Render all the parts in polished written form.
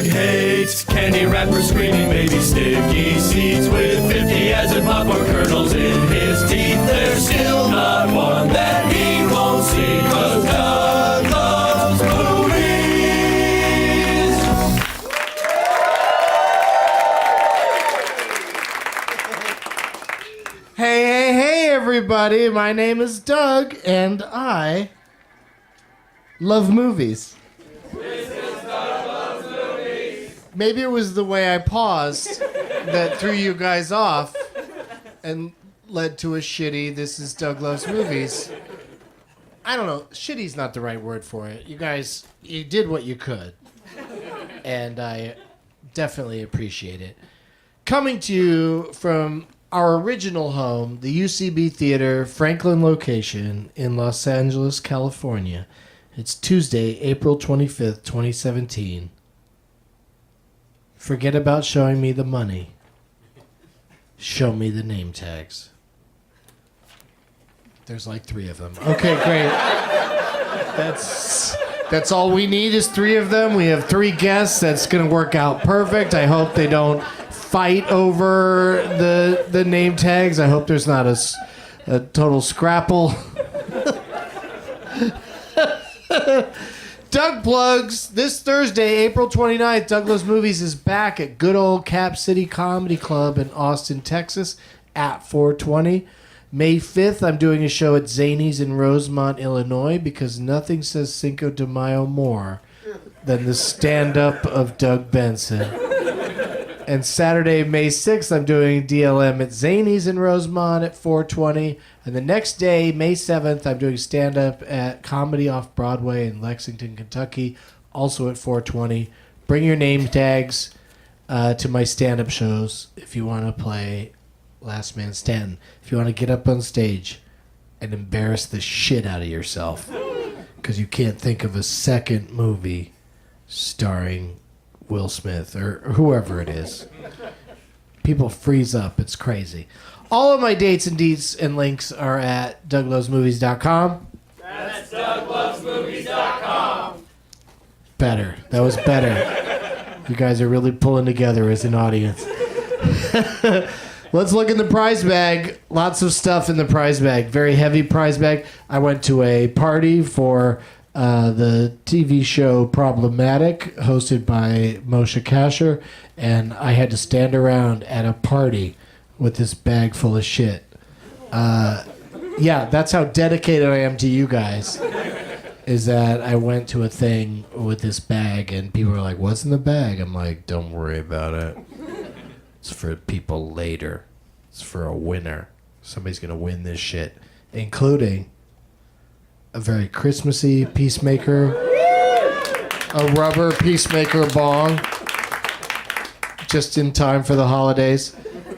Doug hates candy wrappers, screaming baby sticky seeds with 50 acid popcorn kernels in his teeth. There's still not one that he won't see, 'cause Doug loves movies. Hey, everybody. My name is Doug, and I love movies. Maybe it was the way I paused that threw you guys off and led to a shitty "This is Doug Loves Movies." I don't know. Shitty's not the right word for it. You guys, you did what you could. And I definitely appreciate it. Coming to you from our original home, the UCB Theater, Franklin location in Los Angeles, California. It's Tuesday, April 25th, 2017. Forget about showing me the money. Show me the name tags. There's like 3 of them. Okay, great. That's all we need is 3 of them. We have 3 guests. That's going to work out perfect. I hope they don't fight over the name tags. I hope there's not a total scrapple. Doug plugs. This Thursday, April 29th, Doug Loves Movies is back at good old Cap City Comedy Club in Austin, Texas at 420. May 5th, I'm doing a show at Zany's in Rosemont, Illinois, because nothing says Cinco de Mayo more than the stand-up of Doug Benson. And Saturday, May 6th, I'm doing DLM at Zany's in Rosemont at 420. And the next day, May 7th, I'm doing stand-up at Comedy Off Broadway in Lexington, Kentucky, also at 420. Bring your name tags to my stand-up shows if you want to play Last Man Standing. If you want to get up on stage and embarrass the shit out of yourself because you can't think of a second movie starring Will Smith or whoever it is. People freeze up. It's crazy. All of my dates and deets and links are at douglovesmovies.com. That's douglovesmovies.com. Better. That was better. You guys are really pulling together as an audience. Let's look in the prize bag. Lots of stuff in the prize bag. Very heavy prize bag. I went to a party for the TV show Problematic, hosted by Moshe Kasher, and I had to stand around at a party with this bag full of shit. Yeah, that's how dedicated I am to you guys, is that I went to a thing with this bag, and people were like, "What's in the bag?" I'm like, "Don't worry about it. It's for people later. It's for a winner. Somebody's going to win this shit," including a very Christmassy Peacemaker, a rubber Peacemaker bong, just in time for the holidays.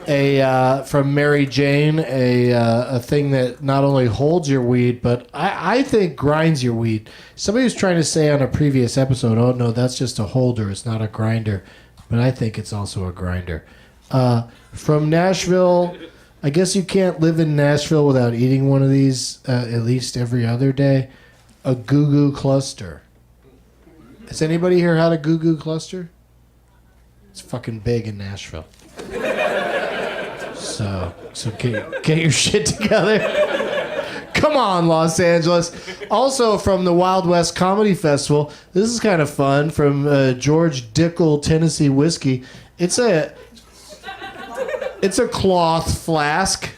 From Mary Jane, a thing that not only holds your weed, but I think grinds your weed. Somebody was trying to say on a previous episode, "Oh no, that's just a holder, it's not a grinder," but I think it's also a grinder. From Nashville. I guess you can't live in Nashville without eating one of these at least every other day. A Goo Goo Cluster. Has anybody here had a Goo Goo Cluster? It's fucking big in Nashville. So get your shit together. Come on, Los Angeles. Also from the Wild West Comedy Festival. This is kind of fun. From George Dickel Tennessee Whiskey. It's a cloth flask.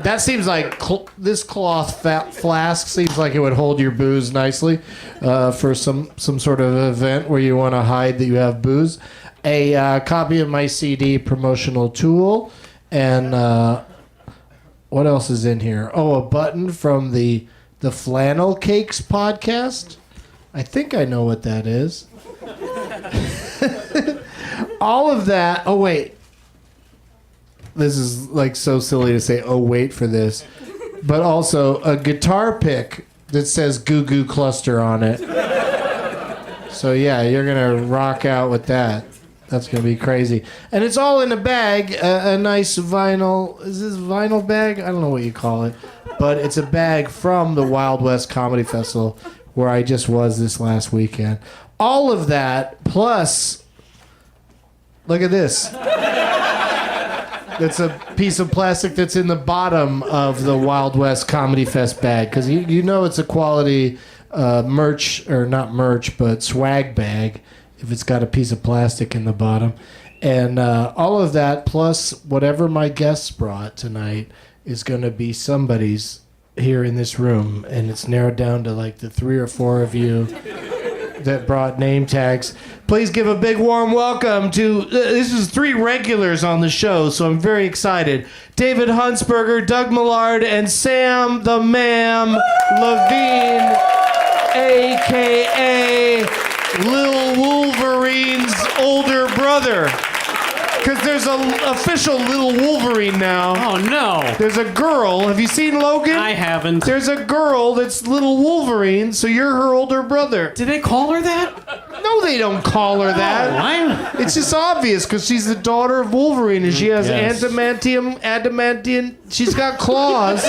That seems like this cloth flask seems like it would hold your booze nicely for some sort of event where you want to hide that you have booze. A copy of my CD promotional tool, and what else is in here? Oh, a button from the Flannel Cakes podcast. I think I know what that is. All of that. Oh wait. This is like so silly to say, "Oh, wait for this." But also a guitar pick that says Goo Goo Cluster on it. So yeah, you're going to rock out with that. That's going to be crazy. And it's all in a bag, a nice vinyl. Is this vinyl bag? I don't know what you call it. But it's a bag from the Wild West Comedy Festival where I just was this last weekend. All of that, plus Look at this. That's a piece of plastic that's in the bottom of the Wild West Comedy Fest bag. Because you know it's a quality merch, or not merch, but swag bag if it's got a piece of plastic in the bottom. And all of that, plus whatever my guests brought tonight, is going to be somebody's here in this room. And it's narrowed down to like the 3 or 4 of you that brought name tags. Please give a big warm welcome to, this is 3 regulars on the show, so I'm very excited. David Huntsberger, Doug Mellard, and Samm the Ma'am Levine, a.k.a. Lil Wolverine's older brother. Because there's an official Little Wolverine now. Oh, no. There's a girl. Have you seen Logan? I haven't. There's a girl that's Little Wolverine, so you're her older brother. Did they call her that? No, they don't call her that. Why? It's just obvious because she's the daughter of Wolverine and she has Yes. adamantium. She's got claws.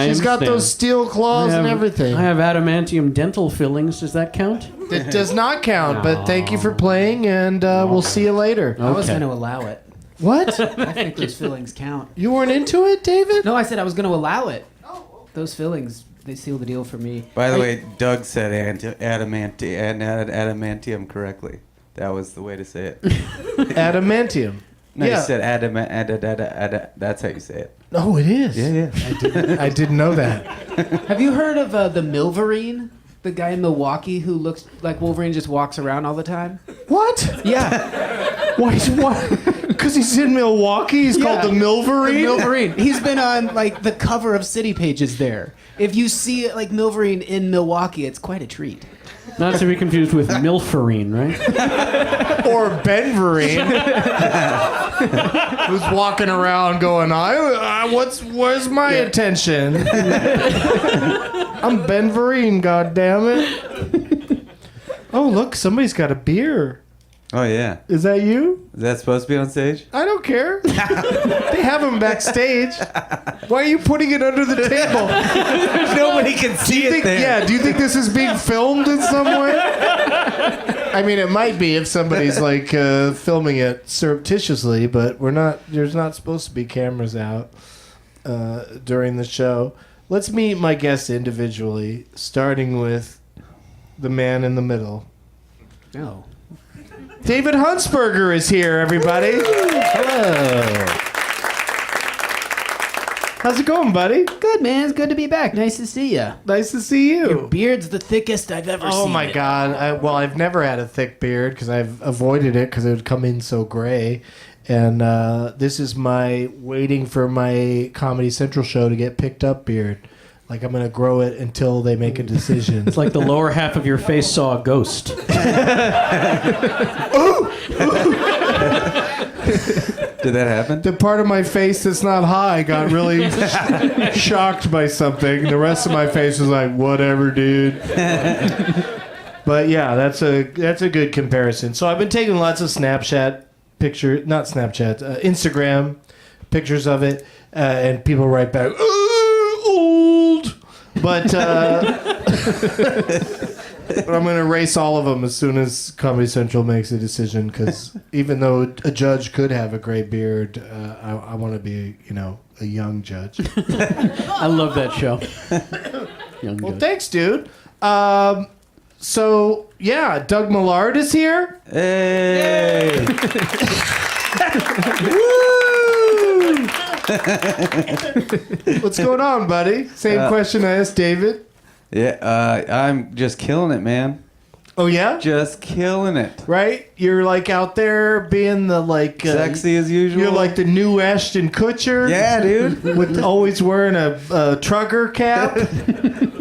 She's got those steel claws and everything. I have adamantium dental fillings. Does that count? It does not count, but thank you for playing and we'll see you later. I was Okay. going to allow it. What? I think those fillings count. You weren't into it, David? No, I said I was going to allow it. Those fillings, they seal the deal for me. By the way, Doug said adamantium correctly. That was the way to say it. Adamantium. No, Yeah. you said that's how you say it. Oh, it is. Yeah. I didn't know that. Have you heard of the Milverine? The guy in Milwaukee who looks like Wolverine, just walks around all the time? What? Yeah. Why? Because he's in Milwaukee? He's called the Milverine? The Milverine. He's been on like the cover of city pages there. If you see like Milverine in Milwaukee, it's quite a treat. Not to be confused with Milferine, right? Or Benverine, who's walking around going, where's my attention? I'm Benverine, goddammit. Oh, look, somebody's got a beer. Oh yeah. Is that you? Is that supposed to be on stage? I don't care. They have them backstage. Why are you putting it under the table? Nobody can see it there. Yeah, do you think this is being filmed in some way? I mean, it might be if somebody's like filming it surreptitiously, but there's not supposed to be cameras out during the show. Let's meet my guests individually, starting with the man in the middle. No. David Huntsberger is here, everybody. Hello. How's it going, buddy? Good, man. It's good to be back. Nice to see you. Nice to see you. Your beard's the thickest I've ever seen. Oh my it. God! I've never had a thick beard because I've avoided it because it would come in so gray. And this is my waiting for my Comedy Central show to get picked up beard. Like I'm gonna grow it until they make a decision. It's like the lower half of your face saw a ghost. Did that happen? The part of my face that's not high got really shocked by something. The rest of my face was like, whatever, dude. But yeah, that's a good comparison. So I've been taking lots of Instagram pictures of it, and people write back, old. But I'm going to erase all of them as soon as Comedy Central makes a decision, because even though a judge could have a gray beard, I want to be, a young judge. I love that show. Young Well, judge. thanks, dude. So, yeah, Doug Mellard is here. Hey! Woo! What's going on, buddy? Same question I asked David. Yeah, I'm just killing it, man. Oh, yeah? Just killing it. Right? You're like out there being the like... Sexy as usual. You're like the new Ashton Kutcher. Yeah, dude. With always wearing a trucker cap.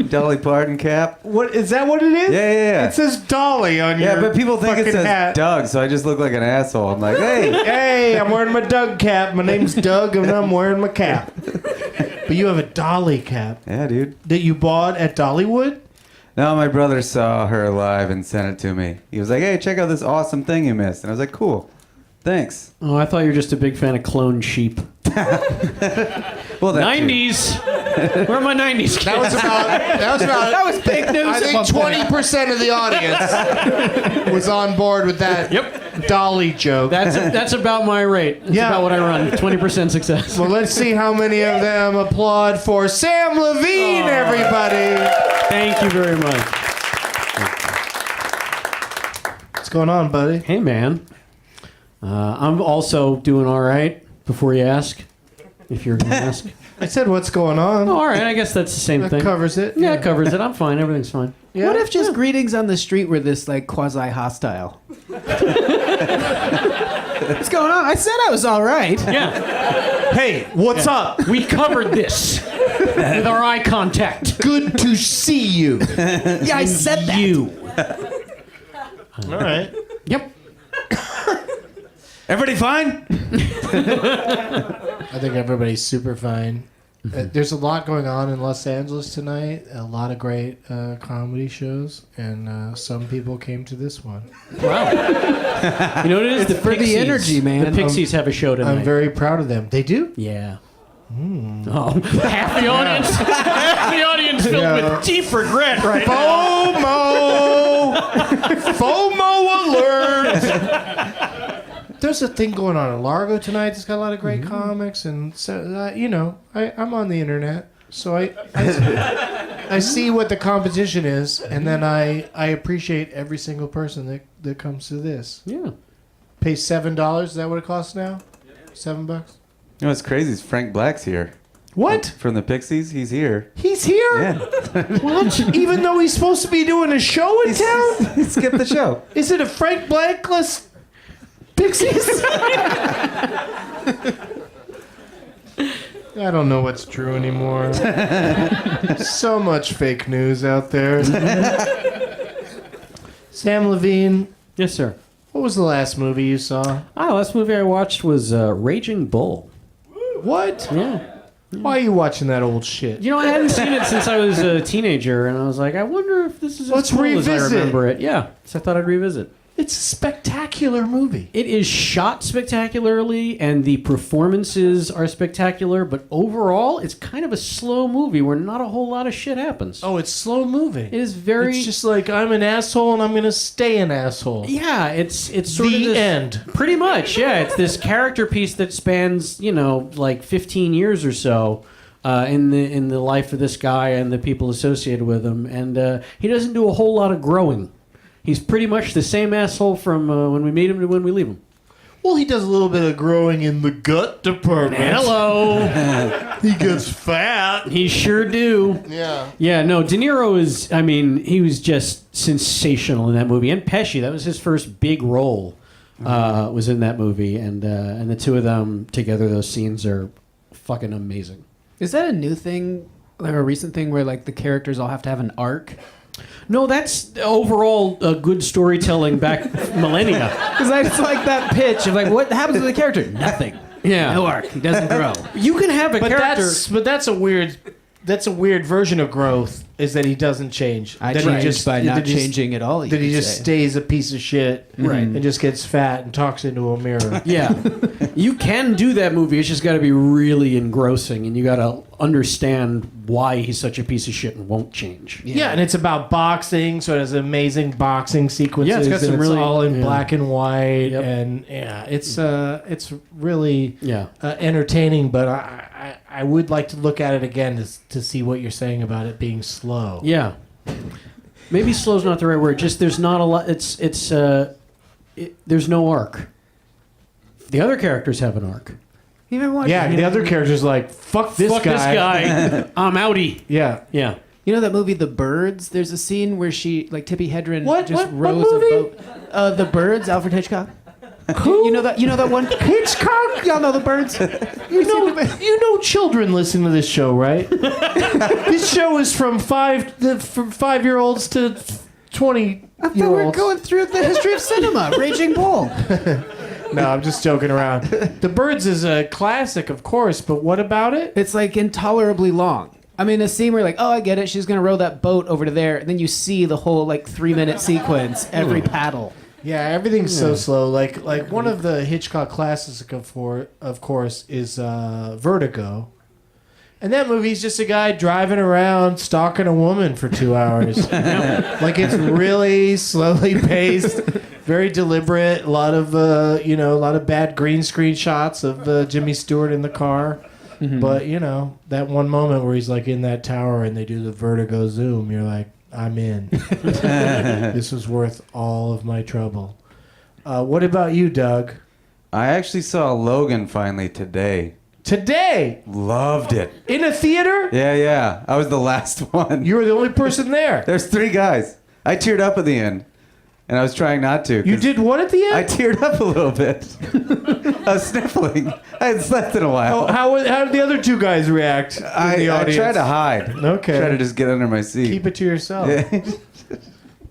Dolly Parton cap. What is that? What it is? Yeah. It says Dolly on your Yeah, but people think it fucking says hat. Doug, so I just look like an asshole. I'm like, hey. Hey, I'm wearing my Doug cap. My name's Doug, and I'm wearing my cap. But you have a Dolly cap Yeah, dude. that you bought at Dollywood? No, my brother saw her live and sent it to me. He was like, hey, check out this awesome thing you missed. And I was like, cool. Thanks. Oh, I thought you were just a big fan of cloned sheep. Well, that 90s. Where are my 90s kids? That was about That was fake news. I think 20% of the audience was on board with that. Yep. dolly joke. That's about my rate. That's Yeah. about what I run. 20% success. Well, let's see how many of them applaud for Samm Levine, everybody. Thank you very much. What's going on, buddy? Hey, man. I'm also doing all right. Before you ask, if you're gonna ask. I said, what's going on? Oh, all right. I guess that's the same That thing. covers it. Yeah, it covers it. I'm fine. Everything's fine. Yeah? What if just greetings on the street were this like quasi-hostile? What's going on? I said I was all right. Yeah. Hey, what's up? We covered this with our eye contact. Good to see you. Yeah, I said that. You. All right. Yep. Everybody fine? I think everybody's super fine. There's a lot going on in Los Angeles tonight. A lot of great comedy shows, and some people came to this one. Wow. You know what it is? It's for the energy, man. The Pixies have a show tonight. I'm very proud of them. They do? Yeah. Oh, half the audience. Half the audience filled Yeah. with deep regret right now. FOMO! FOMO alert! There's a thing going on in Largo tonight. It's got a lot of great comics, and so you know, I'm on the internet, so I see what the competition is, and then I appreciate every single person that comes to this. Yeah. Pay $7. Is that what it costs now? $7? You know what's crazy is Frank Black's here. What? From the Pixies, he's here. He's here? Yeah. What? Even though he's supposed to be doing a show in town? He skipped the show. Is it a Frank Blackless Pixies? I don't know what's true anymore. So much fake news out there. Samm Levine, Yes, sir. what was the last movie you saw? Last movie I watched was Raging Bull. What? Yeah. Why are you watching that old shit? You know, I hadn't seen it since I was a teenager, and I was like, I wonder if this is Let's as cool as I revisit. remember it. Yeah, so I thought I'd revisit. It's a spectacular movie. It is shot spectacularly, and the performances are spectacular, but overall, it's kind of a slow movie where not a whole lot of shit happens. Oh, it's slow moving. It is very... It's just like, I'm an asshole and I'm going to stay an asshole. Yeah, it's sort of The this, end. Pretty much, yeah. It's this character piece that spans, you know, like 15 years or so in the life of this guy and the people associated with him, and he doesn't do a whole lot of growing. He's pretty much the same asshole from when we meet him to when we leave him. Well, he does a little bit of growing in the gut department. Hello. He gets fat. He sure do. Yeah. Yeah, no, De Niro is, I mean, he was just sensational in that movie. And Pesci, that was his first big role, was in that movie. And the two of them together, those scenes are fucking amazing. Is that a new thing, like a recent thing where like the characters all have to have an arc? No, that's overall good storytelling back millennia. Because it's like that pitch of like, what happens to the character? Nothing. Yeah. No arc. He doesn't grow. You can have a But character... that's a weird version of growth, is that he doesn't change. I that changed by not that he just- changing at all. you That he could just say. stays a piece of shit, Right. and just gets fat and talks into a mirror. Yeah. You can do that movie. It's just got to be really engrossing, and you got to understand why he's such a piece of shit and won't change. Yeah, and it's about boxing, so it has amazing boxing sequences. Yeah, it's got some and really- it's all in yeah. black and white, Yep. and yeah, it's really Yeah. entertaining. But I would like to look at it again to see what you're saying about it being slow. Yeah. Maybe slow's not the right word. Just there's not a lot. There's no arc. The other characters have an arc. You ever watch? Yeah, the other character's like, fuck this Fuck guy. this guy. I'm outie. Yeah. Yeah. You know that movie The Birds? There's a scene where she, like Tippi Hedren, What? just What rows movie? a boat. The Birds, Alfred Hitchcock. Who? You know that one? Hitchcock? Y'all know The Birds? You know children listen to this show, right? This show is from 5-year-olds to 20 I thought year we were olds. going through the history of cinema. Raging Bull. No, I'm just joking around. The Birds is a classic, of course, but what about it? It's like intolerably long. I mean, a scene where you're like, oh, I get it. She's going to row that boat over to there. And then you see the whole, like, 3-minute sequence, every paddle. Yeah, everything's so slow. Like one of the Hitchcock classics, of course, is Vertigo. And that movie's just a guy driving around stalking a woman for 2 hours. Like, it's really slowly paced. Very deliberate. A lot of a lot of bad green screen shots of Jimmy Stewart in the car. But that one moment where he's like in that tower and they do the vertigo zoom, you're like, I'm in. This was worth all of my trouble. What about you, Doug? I actually saw Logan finally today. Today, Loved it. in a theater, Yeah. I was the last one. you were the only person there. There's 3 guys. I teared up at the end, and I was trying not to. You 'cause did what at the I end? teared up a little bit. I was sniffling. I hadn't slept in a while. How did the other 2 guys react in the I audience? tried to hide. Okay. Try to just get under my seat. Keep it to yourself. Yeah.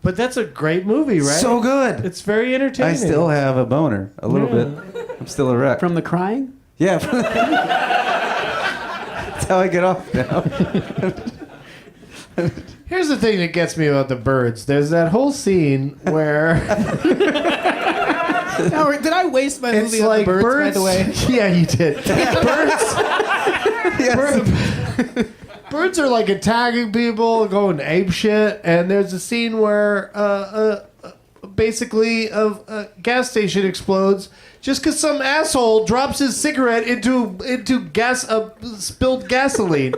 But that's a great movie, right? So good. It's very entertaining. I still have a boner, a little bit. I'm still a wreck. From the crying? Yeah. That's how I get off now. Here's the thing that gets me about the birds. There's that whole scene where Howard, did I waste my it's movie on like the birds, birds. by the way? Yeah, you did. Birds are like attacking people, going ape shit, and there's a scene where basically a gas station explodes just because some asshole drops his cigarette into spilled gasoline.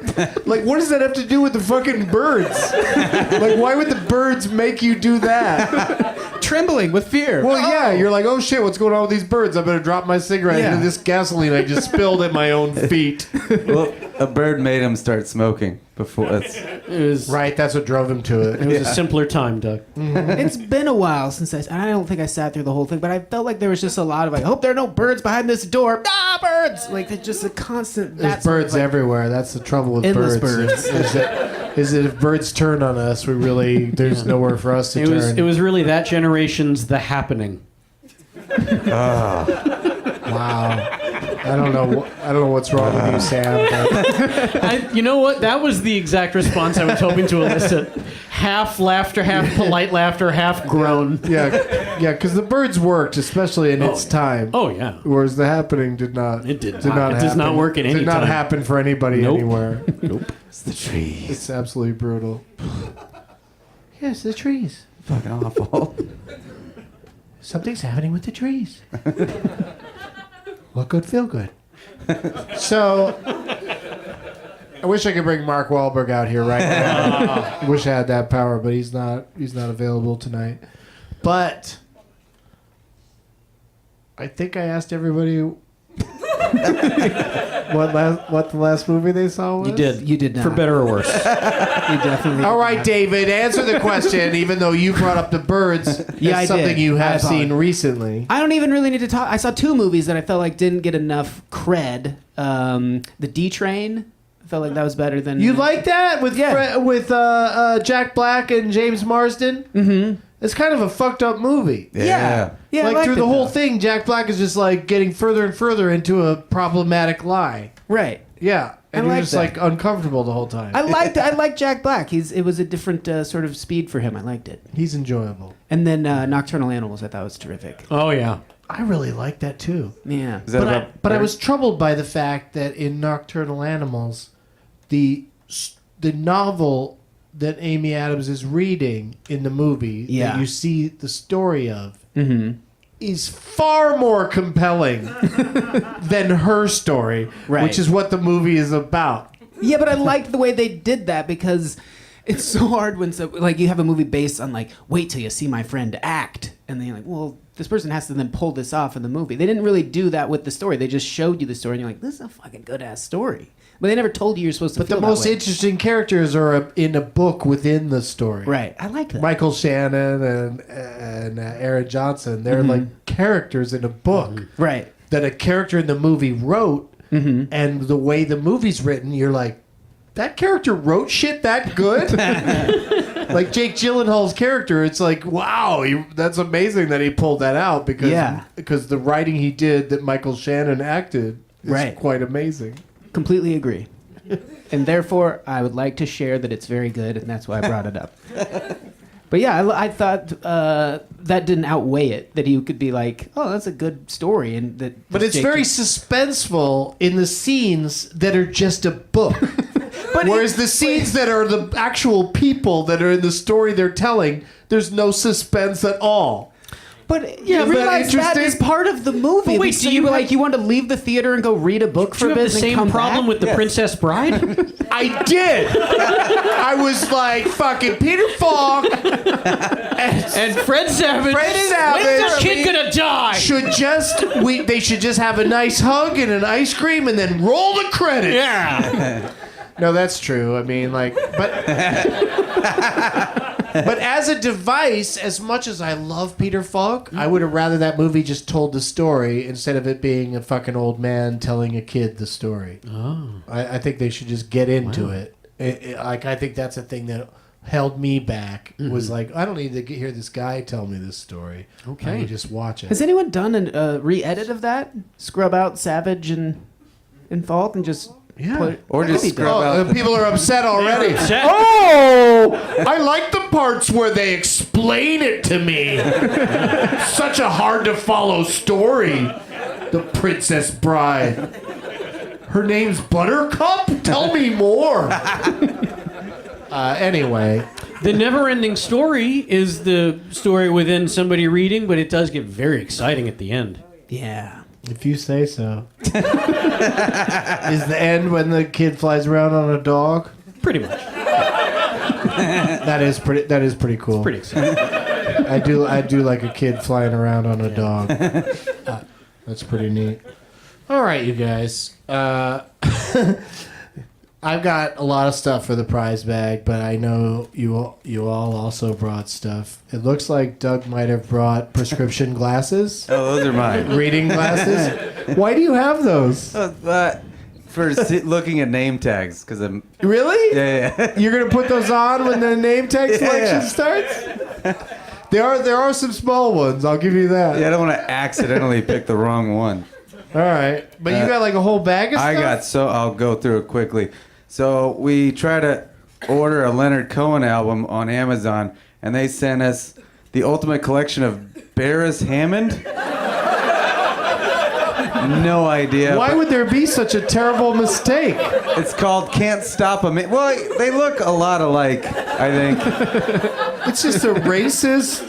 Like, what does that have to do with the fucking birds? Like, why would the birds make you do that? Trembling with fear. Well, yeah, you're like, oh shit, what's going on with these birds? I better drop my cigarette Yeah. into this gasoline I just spilled at my own feet. Well, a bird made him start smoking before. It was Right, that's what drove him to it. It was a simpler time, Doug. It's been a while since I don't think I sat through the whole thing, but I felt like there was just a lot of like, I hope there are no birds behind this door. Ah, birds! Like, it's just a constant. There's birds everywhere. That's the trouble with Endless birds. Is that if birds turn on us, there's nowhere for us to turn. It was really that generation's The Happening. Wow. I don't know what's wrong with you, Sam. But You know what? That was the exact response I was hoping to elicit. Half laughter, half polite laughter, half groan. yeah, because the birds worked, especially in its time. Oh yeah. Whereas the happening did not. It did Did not. not It does not happen. work at any Did not time. happen for anybody Nope. anywhere. Nope. It's the trees. It's absolutely brutal. Yes, the trees. Fucking awful. Something's happening with the trees. Look good, feel good. So, I wish I could bring Mark Wahlberg out here right now. I wish I had that power, but he's not available tonight. But I think I asked everybody what the last movie they saw was. You did. You did not. For better or worse. You definitely. All right, David, answer the question. Even though you brought up the birds, Yeah, I as something did. you have I seen apologize. recently. I don't even really need to talk. I saw 2 movies that I felt like didn't get enough cred. The D Train. I felt like that was better than. You like that with Yeah. with Jack Black and James Marsden? Mm-hmm. It's kind of a fucked up movie. Yeah. Yeah. I Like liked through it, the whole though. thing, Jack Black is just like getting further and further into a problematic lie. Right. Yeah, and I you're like just that. like uncomfortable the whole time. I liked Jack Black. It was a different sort of speed for him. I liked it. He's enjoyable. And then Nocturnal Animals, I thought was terrific. Oh yeah. I really like that too. Yeah. Is that But about I was troubled by the fact that in Nocturnal Animals, the novel that Amy Adams is reading in the movie Yeah. that you see the story of is far more compelling than her story, Right. which is what the movie is about. Yeah, but I liked the way they did that because it's so hard when you have a movie based on like, wait till you see my friend act, and then you're like, well, this person has to then pull this off in the movie. They didn't really do that with the story. They just showed you the story, and you're like, this is a fucking good ass story. But they never told you you're supposed to. But the feel that most way. interesting characters are in a book within the story. Right, I like that. Michael Shannon and Aaron Johnson, they're like characters in a book Right. that a character in the movie wrote, and the way the movie's written, you're like, that character wrote shit that good? Like Jake Gyllenhaal's character, it's like, wow, that's amazing that he pulled that out because the writing he did that Michael Shannon acted is Right. quite amazing. Completely agree. And therefore, I would like to share that it's very good, and that's why I brought it up. But yeah, I thought that didn't outweigh it. That he could be like, "Oh, that's a good story," and that. But it's very suspenseful in the scenes that are just a book. Whereas the scenes that are the actual people that are in the story they're telling, there's no suspense at all. But Yeah, but realize that interesting. is part of the movie. But wait, so do you you have- like you want to leave the theater and go read a book Do for you a have bit the and same come problem back? with the Princess Bride? I did. I was like, fucking Peter Falk And Fred Savage. Fred Savage. When's this kid gonna die? should just they should just have a nice hug and an ice cream and then roll the credits. Yeah. No, that's true. I mean, like, but as a device, as much as I love Peter Falk, I would have rather that movie just told the story instead of it being a fucking old man telling a kid the story. Oh. I think they should just get into it. Like, I think that's a thing that held me back. Was like, I don't need to hear this guy tell me this story. Okay. I can just watch it. Has anyone done a re-edit of that? Scrub out Savage and Falk and just put Or that just could be scrub done. out. People are upset already. upset. Oh, I like the parts where they explain it to me. Such a hard to follow story. The Princess Bride. Her name's Buttercup? Tell me more. Anyway. The never-ending story is the story within somebody reading, but it does get very exciting at the end. Yeah. If you say so. Is the end when the kid flies around on a dog? Pretty much. That is pretty cool. Pretty exciting. I do like a kid flying around on a dog. That's pretty neat. All right, you guys. I've got a lot of stuff for the prize bag, but I know you all also brought stuff. It looks like Doug might have brought prescription glasses, Oh, those are mine. reading glasses. Why do you have those? For looking at name tags, because I'm. Really? Yeah. You're gonna put those on when the name tag selection Yeah. starts? There are some small ones. I'll give you that. Yeah, I don't want to accidentally pick the wrong one. All right, but you got like a whole bag of stuff. I'll go through it quickly. So we try to order a Leonard Cohen album on Amazon, and they sent us the ultimate collection of Barris Hammond. No idea. Why would there be such a terrible mistake? It's called Can't Stop 'Em. Well, they look a lot alike, I think. It's just a racist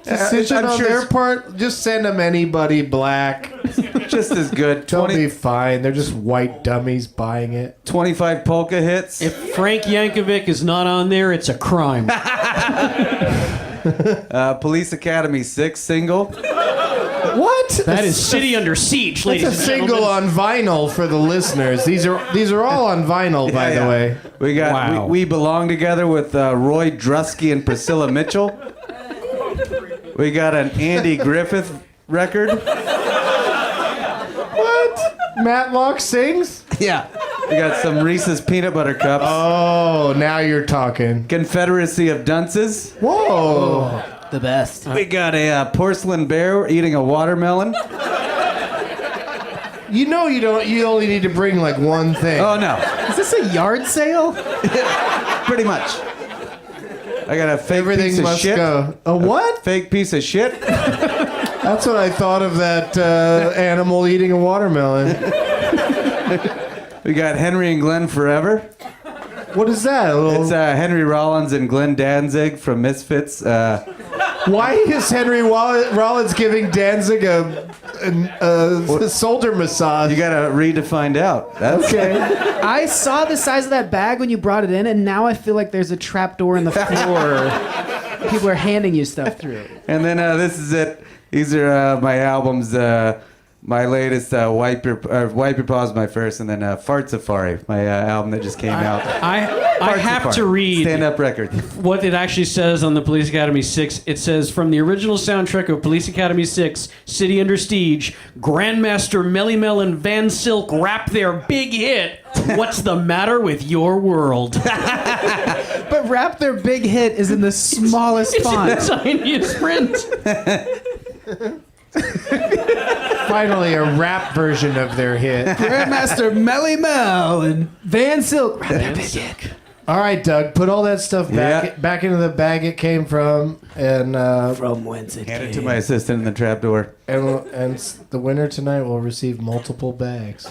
decision I'm on sure their it's- part. Just send them anybody black. Just as good. They'll be fine. They're just white dummies buying it. 25 polka hits. If Frank Yankovic is not on there, it's a crime. Police Academy 6 single. What? That is City Under Siege, It's ladies a and single gentlemen. on vinyl for the listeners. These are all on vinyl, by the Yeah. way. We got Wow. we Belong Together with Roy Drusky and Priscilla Mitchell. We got an Andy Griffith record. What? Matlock sings? Yeah. We got some Reese's Peanut Butter Cups. Oh, now you're talking. Confederacy of Dunces. Whoa. The best. We got a porcelain bear eating a watermelon. You know you don't. You only need to bring like one thing. Oh no, Is this a yard sale? pretty much. I got a fake Everything piece of must shit. go. A what? Fake piece of shit. That's what I thought of that animal eating a watermelon. We got Henry and Glenn Forever. What is that? A little... It's Henry Rollins and Glenn Danzig from Misfits. Why is Henry Rollins giving Danzig a shoulder massage? You gotta read to find out. That's Okay. I saw the size of that bag when you brought it in, and now I feel like there's a trap door in the floor. People are handing you stuff through. And then this is it. These are my albums. My latest, Wipe Your Paws, my first, and then Fart Safari, my album that just came out. I Fart have Safari. to read Stand-up record. what it actually says on the Police Academy 6. It says, from the original soundtrack of Police Academy 6, City Under Siege, Grandmaster Melly Mel and Van Silk rap their big hit, What's the Matter with Your World? But Rap Their Big Hit is in the smallest It's in the font. tiniest print. Finally, a rap version of their hit. Grandmaster Melly Mel and Van Silk. Rap Their Big Hit. All right, Doug, put all that stuff back into the bag it came from, and From whence it Hand it came. to my assistant in the trapdoor. and the winner tonight will receive multiple bags.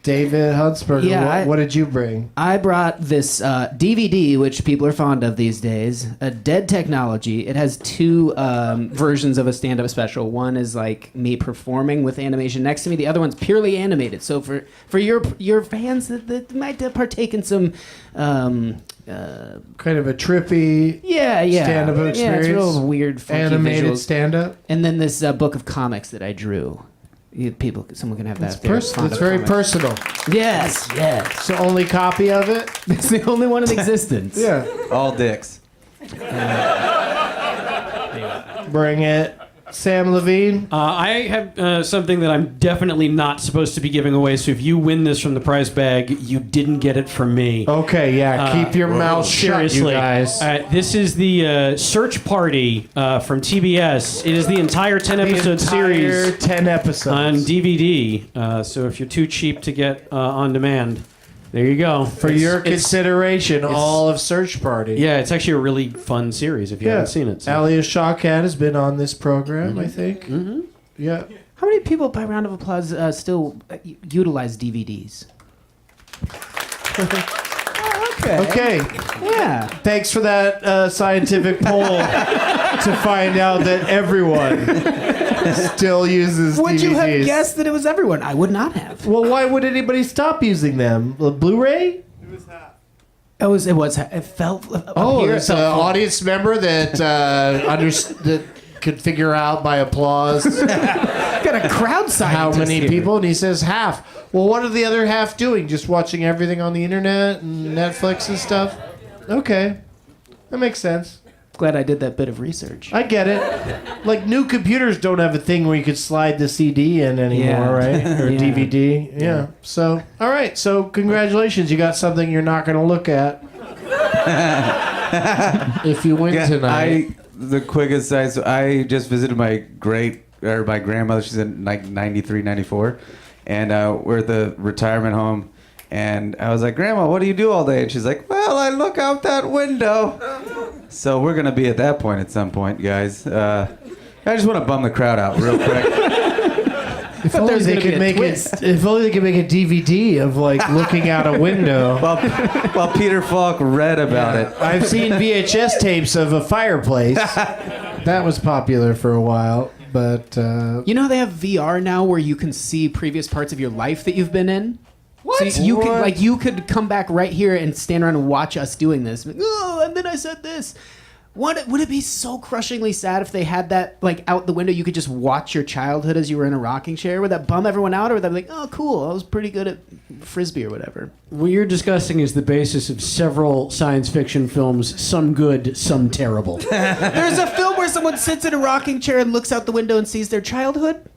David Huntsberger, Yeah, what did you bring? I brought this DVD, which people are fond of these days, a Dead Technology. It has two versions of a stand-up special. One is like me performing with animation next to me. The other one's purely animated. So for your fans that might partake in some Kind of a trippy stand-up experience. Yeah, it's real weird, funky animated visuals. stand-up. And then this book of comics that I drew. Someone can have that. It's very personal. Yes. It's the only copy of it. It's the only one in existence. Yeah. All dicks. Bring it. Samm Levine. I have something that I'm definitely not supposed to be giving away. So if you win this from the prize bag, you didn't get it from me. Okay, yeah. Keep your mouth shut, Seriously, you guys. this is the Search Party from TBS. It is the entire 10-episode series 10 episodes. on DVD. So if you're too cheap to get on demand, there you go. For your consideration, all of Search Party. Yeah, it's actually a really fun series if you haven't seen it. So. Alias Shawkat has been on this program, I think. Mm-hmm. Yeah. How many people, by round of applause, still utilize DVDs? Okay. Yeah. Thanks for that scientific poll to find out that everyone still uses Would DVDs. you have guessed that it was everyone? I would not have. Well, why would anybody stop using them? Blu-ray? It felt. Oh, there's an audience member that that could figure out by applause got a crowd scientist how many here. people, and he says half. Well, what are the other half doing? Just watching everything on the internet and Netflix and stuff? Okay, that makes sense. Glad I did that bit of research. I get it. Like, new computers don't have a thing where you could slide the CD in anymore, Yeah. right? Or Yeah. DVD. Yeah. So, all right. So, congratulations. You got something you're not going to look at. If you win tonight. The quickest side. So I just visited my grandmother. She's in like 93, 94, and we're at the retirement home. And I was like, Grandma, what do you do all day? And she's like, well, I look out that window. So we're going to be at that point at some point, guys. I just want to bum the crowd out real quick. If only they could make it. If only they could make a DVD of like looking out a window. While Peter Falk read about it. I've seen VHS tapes of a fireplace. That was popular for a while, but You know they have VR now where you can see previous parts of your life that you've been in. What? So you could come back right here and stand around and watch us doing this. Oh, and then I said this. Would it be so crushingly sad if they had that like out the window? You could just watch your childhood as you were in a rocking chair. Would that bum everyone out, or would that be like, oh, cool, I was pretty good at frisbee or whatever? What you're discussing is the basis of several science fiction films, some good, some terrible. There's a film where someone sits in a rocking chair and looks out the window and sees their childhood.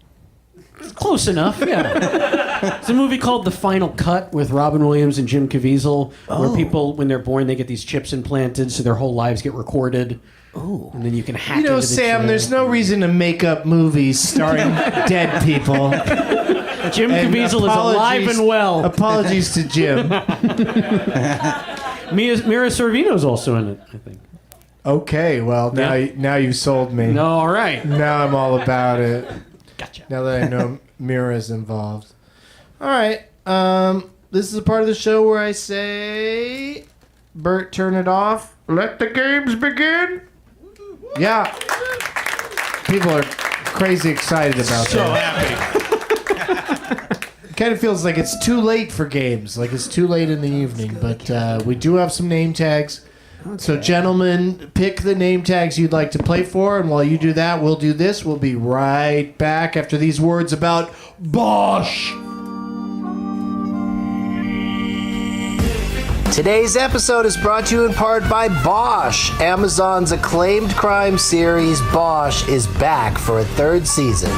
Close enough, yeah. It's a movie called The Final Cut with Robin Williams and Jim Caviezel, where people, when they're born, they get these chips implanted, so their whole lives get recorded. Oh. And then you can hack into the Sam, chip. there's no reason to make up movies starring dead people. Jim Caviezel is alive and well. Apologies to Jim. Mira Sorvino's also in it, I think. Okay, well, now you've sold me. No, all right. Now I'm all about it. Gotcha. Now that I know Mira's involved. All right. This is a part of the show where I say, Bert, turn it off. Let the games begin. Yeah. People are crazy excited about that. happy. It kind of feels like it's too late for games. Like it's too late in the evening. But we do have some name tags. Okay. So, gentlemen, pick the name tags you'd like to play for. And while you do that, we'll do this. We'll be right back after these words about Bosch. Today's episode is brought to you in part by Bosch. Amazon's acclaimed crime series, Bosch, is back for a third season.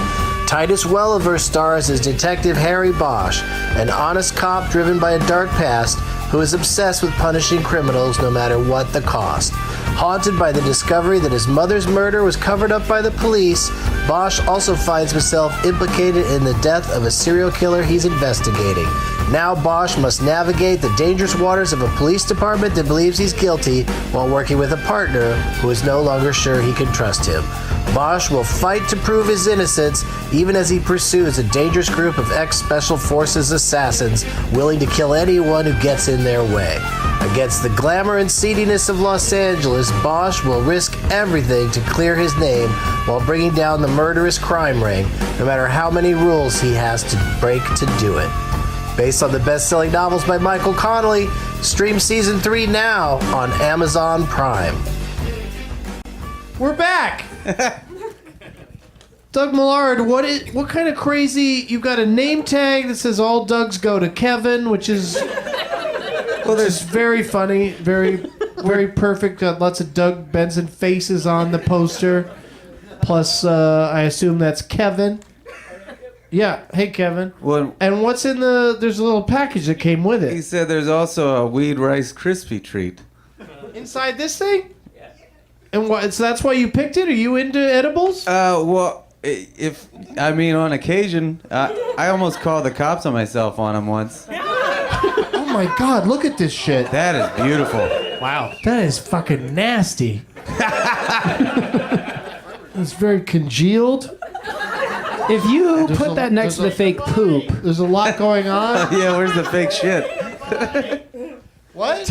Titus Welliver stars as Detective Harry Bosch, an honest cop driven by a dark past who is obsessed with punishing criminals no matter what the cost. Haunted by the discovery that his mother's murder was covered up by the police, Bosch also finds himself implicated in the death of a serial killer he's investigating. Now Bosch must navigate the dangerous waters of a police department that believes he's guilty while working with a partner who is no longer sure he can trust him. Bosch will fight to prove his innocence even as he pursues a dangerous group of ex-Special Forces assassins willing to kill anyone who gets in their way. Against the glamour and seediness of Los Angeles, Bosch will risk everything to clear his name while bringing down the murderous crime ring, no matter how many rules he has to break to do it. Based on the best-selling novels by Michael Connelly, stream Season 3 now on Amazon Prime. We're back. Doug Mellard, what kind of crazy? You've got a name tag that says all Dougs go to Kevin, which is very funny, very perfect. Got lots of Doug Benson faces on the poster. Plus, I assume that's Kevin. Yeah. Hey, Kevin. Well, And what's in there's a little package that came with he it. said there's also a weed rice crispy treat. Inside this thing? And what? So that's why you picked it? Are you into edibles? Well, on occasion, I almost called the cops on myself on him once. Oh my God! Look at this shit. That is beautiful. Wow. That is fucking nasty. It's very congealed. If you There's put a- that next to there's the fake poop, There's a lot going on. Yeah, where's the fake shit? What?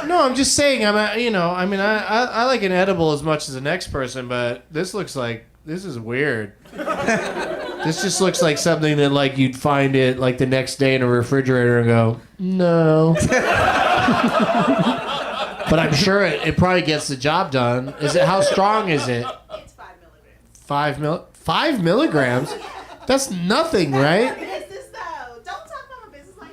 No, I'm just saying. I like an edible as much as the next person, but this is weird. This just looks like something that like you'd find it like the next day in a refrigerator and go, no. But I'm sure it probably gets the job done. Is it? How strong is it? It's 5 milligrams. 5 milligrams? That's nothing, right? Is this though? Don't talk about my business like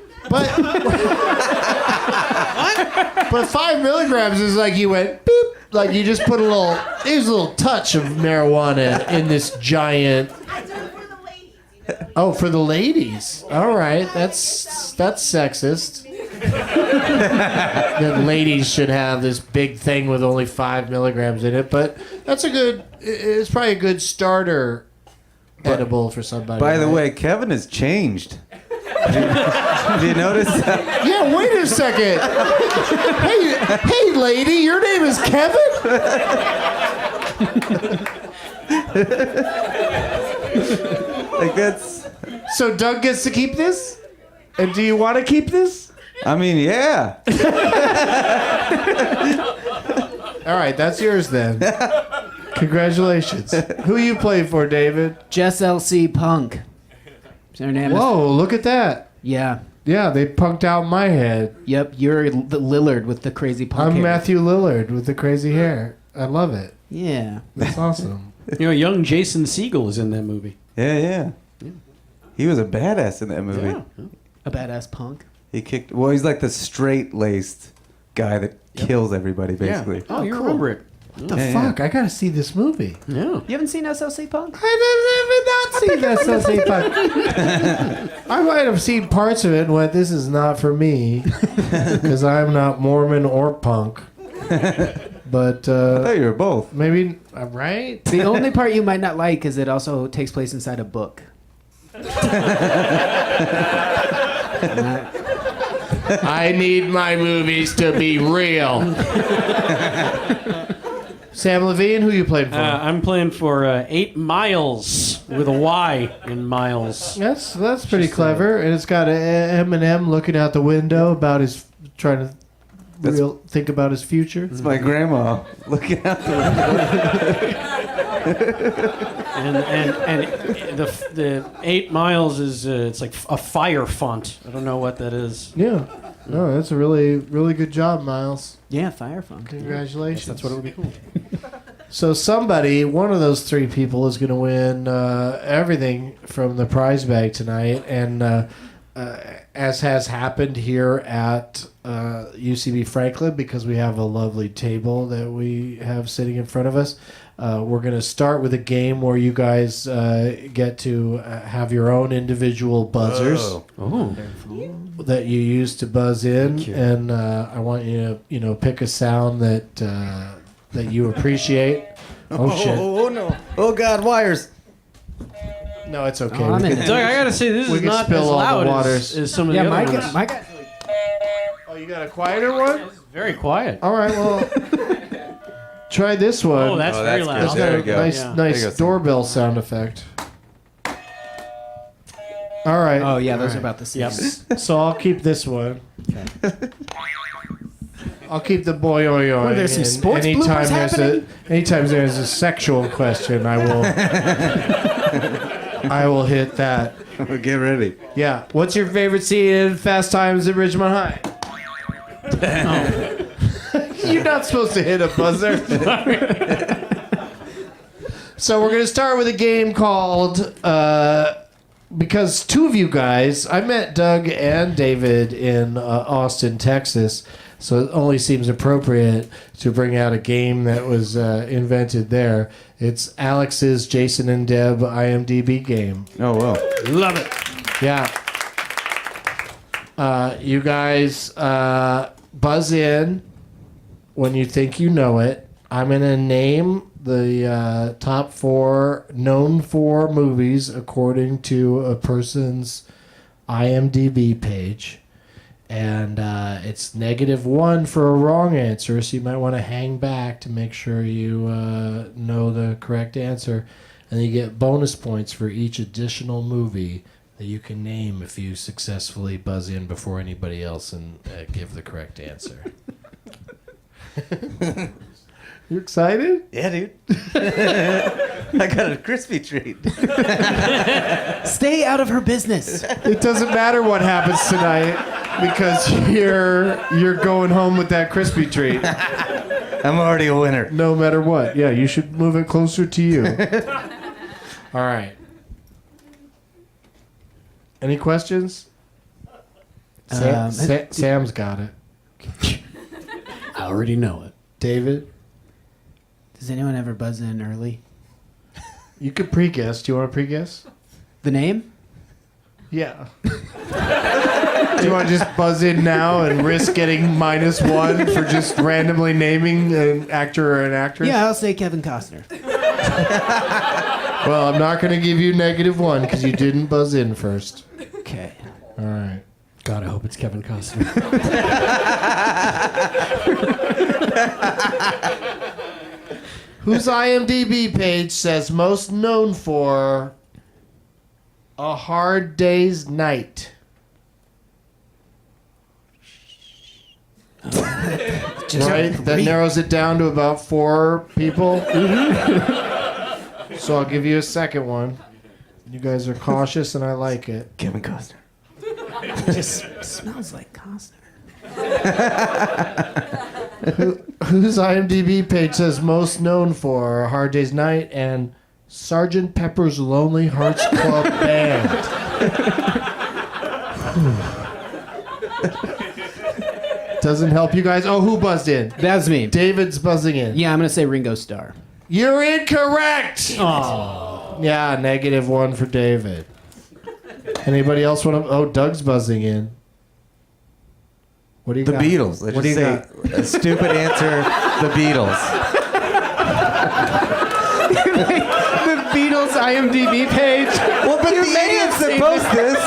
that. But 5 milligrams is like you went boop, like you just put there's a little touch of marijuana in this giant. I do it for the ladies, you know. Oh, for the ladies. All right, that's sexist. That ladies should have this big thing with only 5 milligrams in it, but it's probably a good starter edible for somebody. By the right? way, Kevin has changed. Did you notice that? Yeah, wait a second. Hey, lady, your name is Kevin? Like that's. So Doug gets to keep this? And do you want to keep this? I mean, yeah. All right, that's yours then. Congratulations. Who you play for, David? Jess LC Punk. Is her name? Whoa, look at that. Yeah. Yeah, they punked out my head. Yep. You're the Lillard with the crazy punk I'm hair. Matthew Lillard with the crazy hair. I love it. Yeah. That's awesome. Young Jason Segel is in that movie. Yeah. He was a badass in that movie. Yeah. A badass punk. He kicked. Well, he's like the straight-laced guy that kills everybody, basically. Yeah. Oh, you cool. remember it. What the Yeah, fuck? I gotta see this movie. Yeah. You haven't seen SLC Punk? I have not seen that. I might have seen parts of it and went, this is not for me. Because I'm not Mormon or punk. But I thought you were both. maybe, right? The only part you might not like is it also takes place inside a book. I need my movies to be real. Samm Levine, who you played for? I'm playing for 8 Miles with a Y in Miles. That's pretty clever, and it's got Eminem looking out the window about his trying to think about his future. It's my grandma looking out the window. And the 8 Miles is it's like a fire font. I don't know what that is. Yeah, no, that's a really good job, Miles. Yeah, Fire Funk. Congratulations. That's what it would be cool. So one of those 3 people is going to win everything from the prize bag tonight, and as has happened here at UCB Franklin, because we have a lovely table that we have sitting in front of us, we're going to start with a game where you guys get to have your own individual buzzers that you use to buzz in, and I want you to pick a sound that you appreciate. Oh shit! Oh no! Oh God! Wires! No, it's okay. I'm in it. Doug, I gotta say, this We is can not spill as all the loud waters. as some of the Yeah, other ones. my guy's Oh, you got a quieter one? Very quiet. All right, well, try this one. Oh, that's very that's loud. good. It's There got you a go. nice, Yeah. nice There you go. doorbell sound effect. All right. Oh yeah, those All are right. about the same. Yep. So I'll keep this one. I'll keep the boy oi oi. What, there's some and sports bloopers happening? anytime there's a sexual question, I will hit that. Get ready. Yeah. What's your favorite scene in Fast Times at Ridgemont High? You're not supposed to hit a buzzer. So we're going to start with a game called, because two of you guys, I met Doug and David in Austin, Texas, so it only seems appropriate to bring out a game that was invented there. It's Alex's Jason and Deb IMDb game. Oh well. Love it. Yeah. You guys buzz in when you think you know it. I'm going to name the top 4 known for movies according to a person's IMDb page. And it's -1 for a wrong answer, so you might want to hang back to make sure you know the correct answer. And then you get bonus points for each additional movie that you can name if you successfully buzz in before anybody else and give the correct answer. You excited? Yeah, dude. I got a crispy treat. Stay out of her business. It doesn't matter what happens tonight because you're going home with that crispy treat. I'm already a winner. No matter what. Yeah, you should move it closer to you. All right. Any questions? Sam's got it. I already know it. David? Does anyone ever buzz in early? You could pre-guess. Do you want to pre-guess? The name? Yeah. Do you want to just buzz in now and risk getting -1 for just randomly naming an actor or an actress? Yeah, I'll say Kevin Costner. Well, I'm not going to give you -1 because you didn't buzz in first. Okay. All right. God, I hope it's Kevin Costner. Whose IMDb page says most known for A Hard Day's Night? Right? That narrows it down to about 4 people. So I'll give you a second one. You guys are cautious and I like it. Kevin Costner. It just smells like Costner. Whose IMDb page says most known for A Hard Day's Night and Sgt. Pepper's Lonely Hearts Club Band? Doesn't help you guys. Oh, who buzzed in? That's me. David's buzzing in. Yeah, I'm gonna say Ringo Starr. You're incorrect. Oh. Yeah, -1 for David. Anybody else want to? Oh, Doug's buzzing in. What do you The got? Beatles. Let's What do you just say got? a stupid answer. The Beatles. The Beatles IMDb page. Well, but the idiots that post this.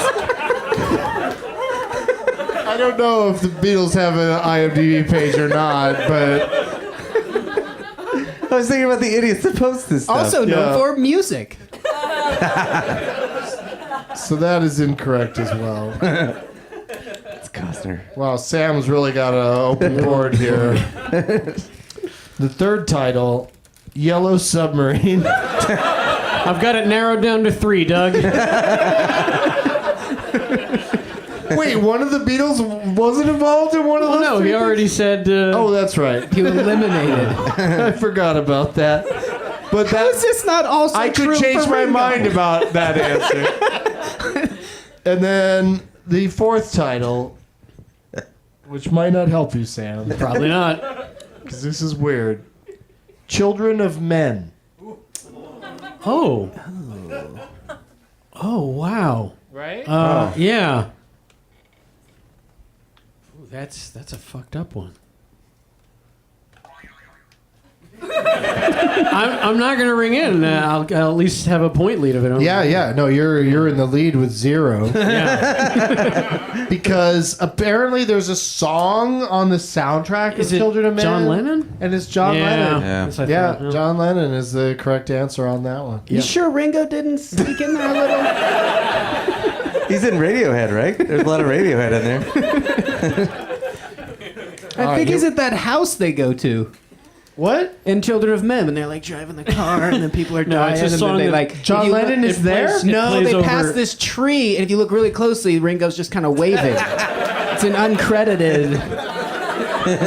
I don't know if the Beatles have an IMDb page or not, but I was thinking about the idiots that post this stuff. Also known Yeah. for music. so that is incorrect as well. It's Costner. Wow, Sam's really got an open board here. The third title, Yellow Submarine. I've got it narrowed down to 3, Doug. Wait, one of the Beatles wasn't involved in one of Oh those? no, three he things? already said. Oh, that's right. You eliminated. I forgot about that. But How is this not also I true could change for my Ringo? mind about that answer. And then The fourth title, which might not help you, Sam, Probably not. because this is weird. Children of Men. Oh. Oh, wow. Right? Yeah. Ooh, that's a fucked up one. I'm not gonna ring in. I'll at least have a point lead if I don't. Yeah. No, you're in the lead with 0. Yeah. Because apparently there's a song on the soundtrack Is of it Children of Men. John Lennon? And it's John Lennon. Yeah. Yes, I Yeah, thought, John Lennon is the correct answer on that one. You sure Ringo didn't sneak in there a little? He's in Radiohead, right? There's a lot of Radiohead in there. I think he's at that house they go to What? in Children of Men when they're like driving the car and then people are No, dying it's a and song then they that like John if you Lennon look- is there? plays- No, plays they pass over- this tree, and if you look really closely, Ringo's just kind of waving. It's an uncredited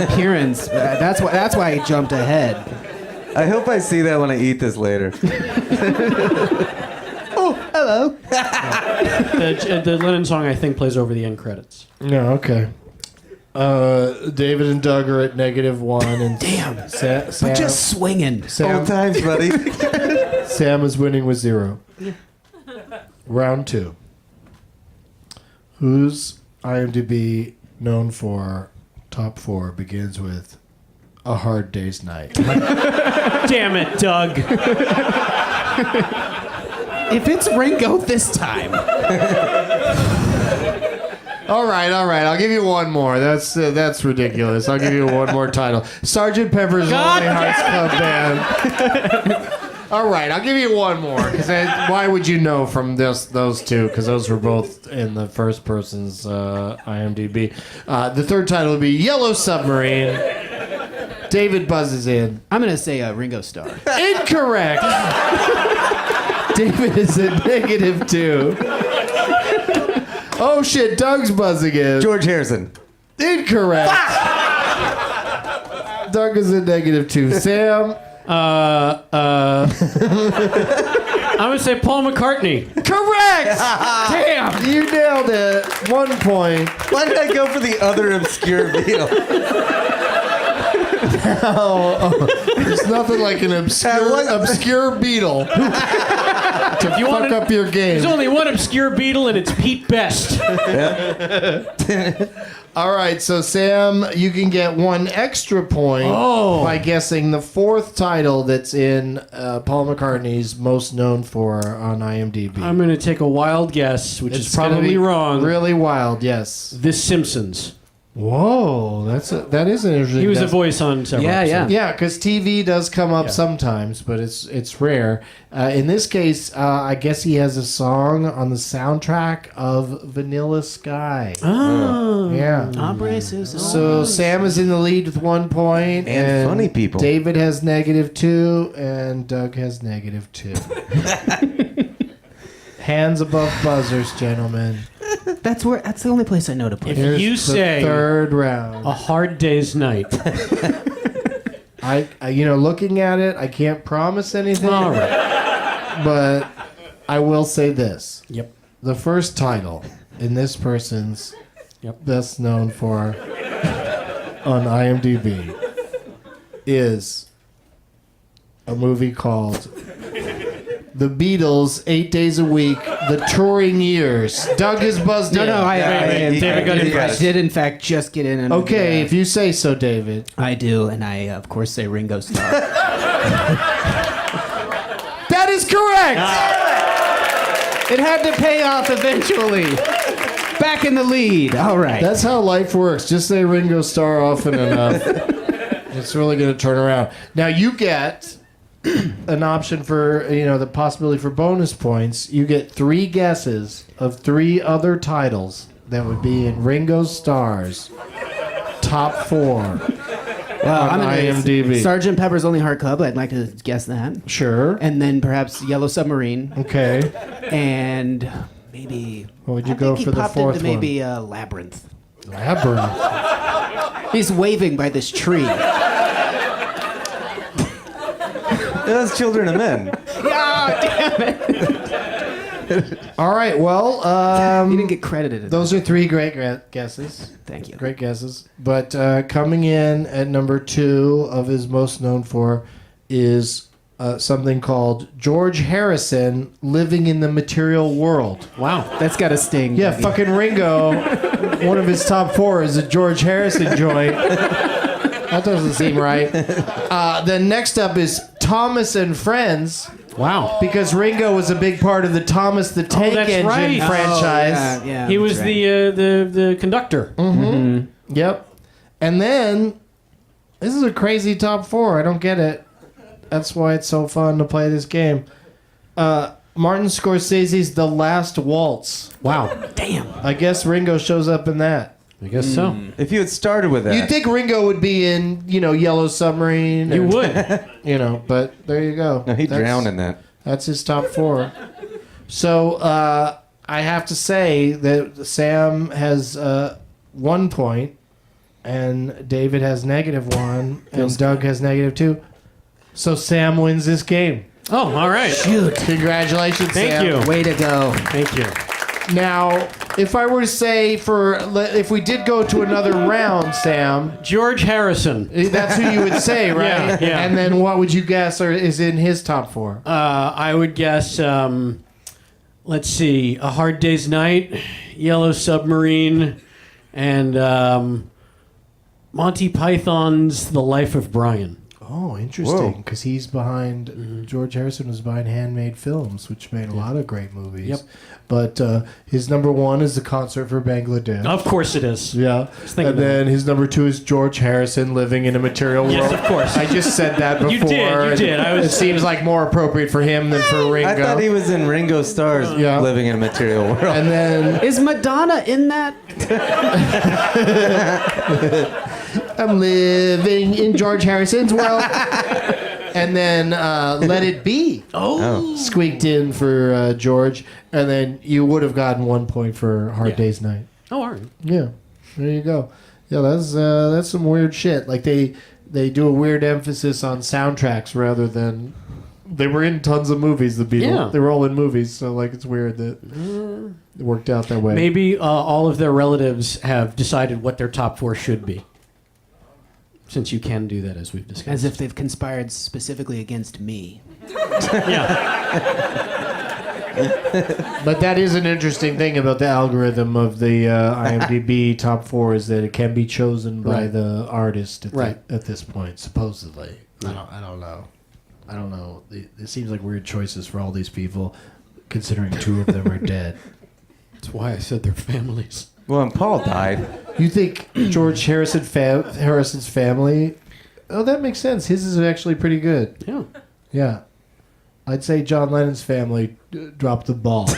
appearance. That's why I jumped ahead. I hope I see that when I eat this later. Oh, hello. The Lennon song I think plays over the end credits. No, okay. David and Doug are at -1, and Damn. Sam, But just swinging. Sam, Old times, buddy. Sam is winning with 0. Round 2. Who's IMDb known for top 4 begins with A Hard Day's Night? Damn it, Doug. If it's Ringo this time. All right. I'll give you one more. That's ridiculous. I'll give you one more title. Sergeant Pepper's God Lonely Hearts Club Band. All right, I'll give you one more. Because why would you know from those two? Because those were both in the first person's IMDb. The third title would be Yellow Submarine. David buzzes in. I'm going to say Ringo Starr. Incorrect. David is at -2. Oh shit, Doug's buzzing in. George Harrison. Incorrect. Doug is at -2. Sam. I'm gonna say Paul McCartney. Correct. Damn. You nailed it. 1 point. Why did I go for the other obscure Beatle? There's nothing like an obscure Beatle to fuck up your game. There's only one obscure Beatle, and it's Pete Best. All right, so Sam, you can get 1 extra point by guessing the fourth title that's in Paul McCartney's most known for on IMDb. I'm gonna take a wild guess, which It's is gonna probably be wrong. Really wild, yes. The Simpsons. Whoa, that is an interesting. He was a guess. voice on several Yeah, episodes. Yeah, because TV does come up Yeah. sometimes, but it's rare. In this case, I guess he has a song on the soundtrack of Vanilla Sky. Oh. Yeah. Ombre Susan. So Sam is in the lead with 1 point, And funny people. David has -2, and Doug has -2. Hands above buzzers, gentlemen. That's the only place I know to put If it. Here's you the say third round. A Hard Day's Night. I looking at it, I can't promise anything. All right. But I will say this. Yep. The first title in this person's Yep. best known for on IMDb is a movie called The Beatles, 8 Days a Week, The Touring Years. Doug is buzzed in. David got it I first. did, in fact, just get in. And, Okay, if you say so, David. I do, and I, of course, say Ringo Starr. That is correct! It had to pay off eventually. Back in the lead. All right. That's how life works. Just say Ringo Starr often enough. It's really going to turn around. Now you get an option for, the possibility for bonus points. You get 3 guesses of 3 other titles that would be in Ringo Starr's top 4 well, on IMDb. Sergeant Pepper's Lonely Heart Club. I'd like to guess that. Sure. And then perhaps Yellow Submarine. Okay. And maybe. What would you I go think for he the popped fourth into maybe Labyrinth. Labyrinth. He's waving by this tree. Those Children of Men. Ah, damn it. All right. Well, You didn't get credited. those are three great guesses. Thank you. Great guesses. But coming in at number 2 of his most known for is something called George Harrison, Living in the Material World. Wow. That's got a sting. Yeah, Dougie. fucking Ringo. One of his top 4 is a George Harrison joint. That doesn't seem right. Then next up is Thomas and Friends, Wow. because Ringo was a big part of the Thomas the Tank that's Engine right. franchise. Yeah, He was that's right. the conductor. Yep. And then, this is a crazy top 4. I don't get it. That's why it's so fun to play this game. Martin Scorsese's The Last Waltz. Wow. Damn. I guess Ringo shows up in that. I guess so. If you had started with that, You'd think Ringo would be in, Yellow Submarine. You and- would. But there you go. no, he That's- drowned in that. That's his top 4. So I have to say that Sam has 1 point, and David has -1, and Doug has -2. So Sam wins this game. Oh, all right. Congratulations, Thank Sam. you. Way to go. Thank you. Now, if I were to say if we did go to another round, Sam, George Harrison. that's who you would say, right? Yeah, yeah. And then what would you guess is in his top 4? I would guess, let's see, A Hard Day's Night, Yellow Submarine, and Monty Python's The Life of Brian. Oh, interesting. Because he's behind, George Harrison was behind Handmade Films, which made a lot of great movies. Yep. But his number 1 is The Concert for Bangladesh. Of course it is. Yeah. thinking And then his number 2 is George Harrison, Living in a Material World. Yes, of course. I just said that before. You did. and it seems like more appropriate for him than for Ringo. I thought he was in Ringo Starr's Yeah. Living in a Material World. And then Is Madonna in that? I'm living in George Harrison's world. And then Let It Be squeaked in for George. And then you would have gotten 1 point for Hard Day's Night. Oh, all right. Yeah, there you go. Yeah, that's some weird shit. Like they do a weird emphasis on soundtracks rather than they were in tons of movies. The Beatles, Yeah. they were all in movies. So like it's weird that it worked out that way. Maybe all of their relatives have decided what their top 4 should be. Since you can do that, as we've discussed. As if they've conspired specifically against me. Yeah. But that is an interesting thing about the algorithm of the IMDb top 4 is that it can be chosen by Right. the artist Right. at this point, supposedly. I don't know. I don't know. It seems like weird choices for all these people, considering 2 of them are dead. That's why I said their families. Well, and Paul died. You think George Harrison's family? Oh, that makes sense. His is actually pretty good. Yeah. Yeah. I'd say John Lennon's family dropped the ball.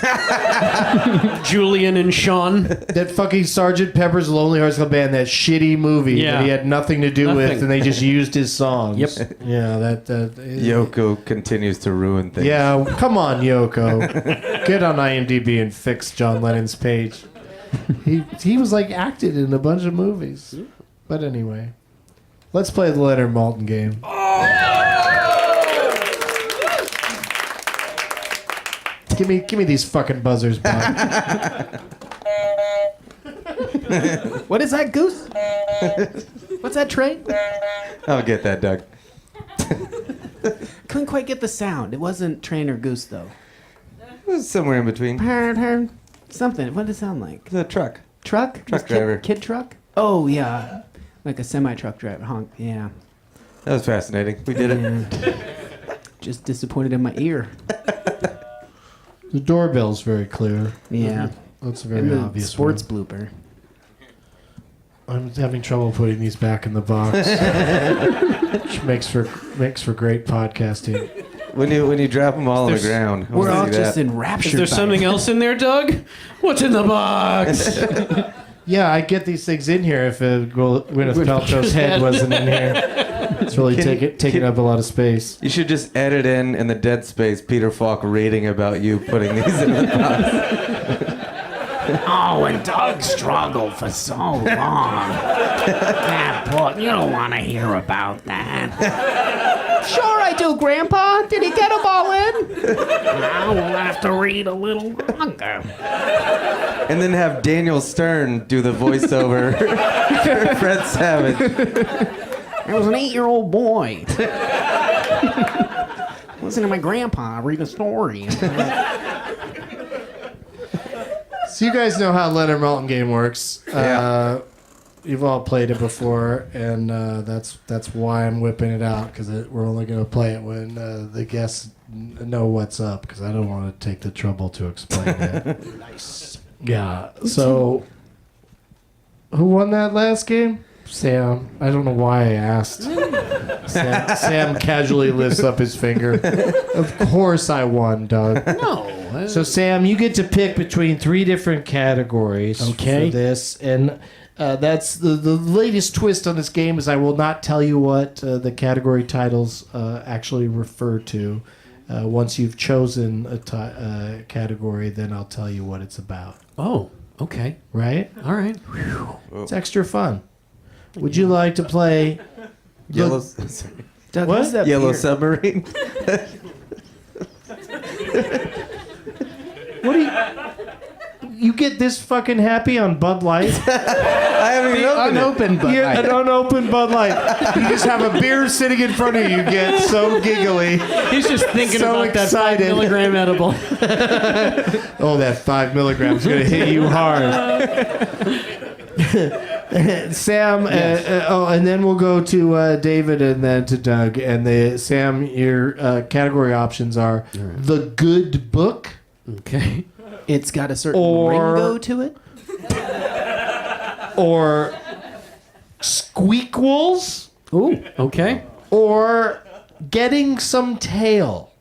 Julian and Sean. That fucking Sgt. Pepper's Lonely Hearts Club Band, that shitty movie Yeah. that he had nothing to do with, Nothing. and they just used his songs. Yep. Yeah, that. Yoko continues to ruin things. Yeah, come on, Yoko. Get on IMDb and fix John Lennon's page. He was like acted in a bunch of movies. But anyway, let's play the Leonard Maltin game. Give me these fucking buzzers back. What is that, Goose? What's that, Trey? I'll get that, Doug. Couldn't quite get the sound. It wasn't Train or Goose, though. It was somewhere in between. Something. What did it sound like? It's a truck. Truck? Truck Kid- driver. Kid truck? Oh, yeah. Like a semi-truck driver. Honk. Yeah. That was fascinating. We did it. Just disappointed in my ear. The doorbell's very clear. Yeah. That's a very And the obvious sports one. blooper. I'm having trouble putting these back in the box. Which makes for great podcasting. When you drop them all on the There's- ground. I We're wanna all see just that. enraptured. Is there by something it. else in there, Doug? What's in the box? Yeah, I get these things in here if Gwyneth Paltrow's head wasn't in here. It's really taking up a lot of space. You should just edit in the dead space Peter Falk reading about you putting these in the box. Oh, and Doug struggled for so long. That book, you don't want to hear about that. Sure I do, Grandpa. Did he get them all in? I will have to read a little longer. And then have Daniel Stern do the voiceover for Fred Savage. I was an 8-year-old boy. Listen to my grandpa read a story. So you guys know how Leonard Maltin game works. Yeah. You've all played it before, and that's why I'm whipping it out, because we're only going to play it when the guests know what's up, because I don't want to take the trouble to explain it. Nice. Yeah. So, who won that last game? Sam. I don't know why I asked. Sam casually lifts up his finger. Of course I won, Doug. No. So, Sam, you get to pick between 3 different categories Okay. for this. And that's the latest twist on this game is I will not tell you what the category titles actually refer to. Once you've chosen a category, then I'll tell you what it's about. Oh, okay. Right? All right. It's extra fun. Would you like to play... Yellow, sorry. Doug, What? who's that Yellow beer? Submarine. What do you get this fucking happy on Bud Light? I haven't even opened it. Unopened, but Yeah, an unopened Bud Light. You just have a beer sitting in front of you. You get so giggly. He's just thinking So about that 5 excited. milligram edible. Oh, that 5 milligrams is gonna hit you hard. Sam, and then we'll go to David and then to Doug. And Sam, your category options are the good book, Okay. It's got a certain Or- ringo to it. or Squeakquels, Ooh, okay. or getting some tail.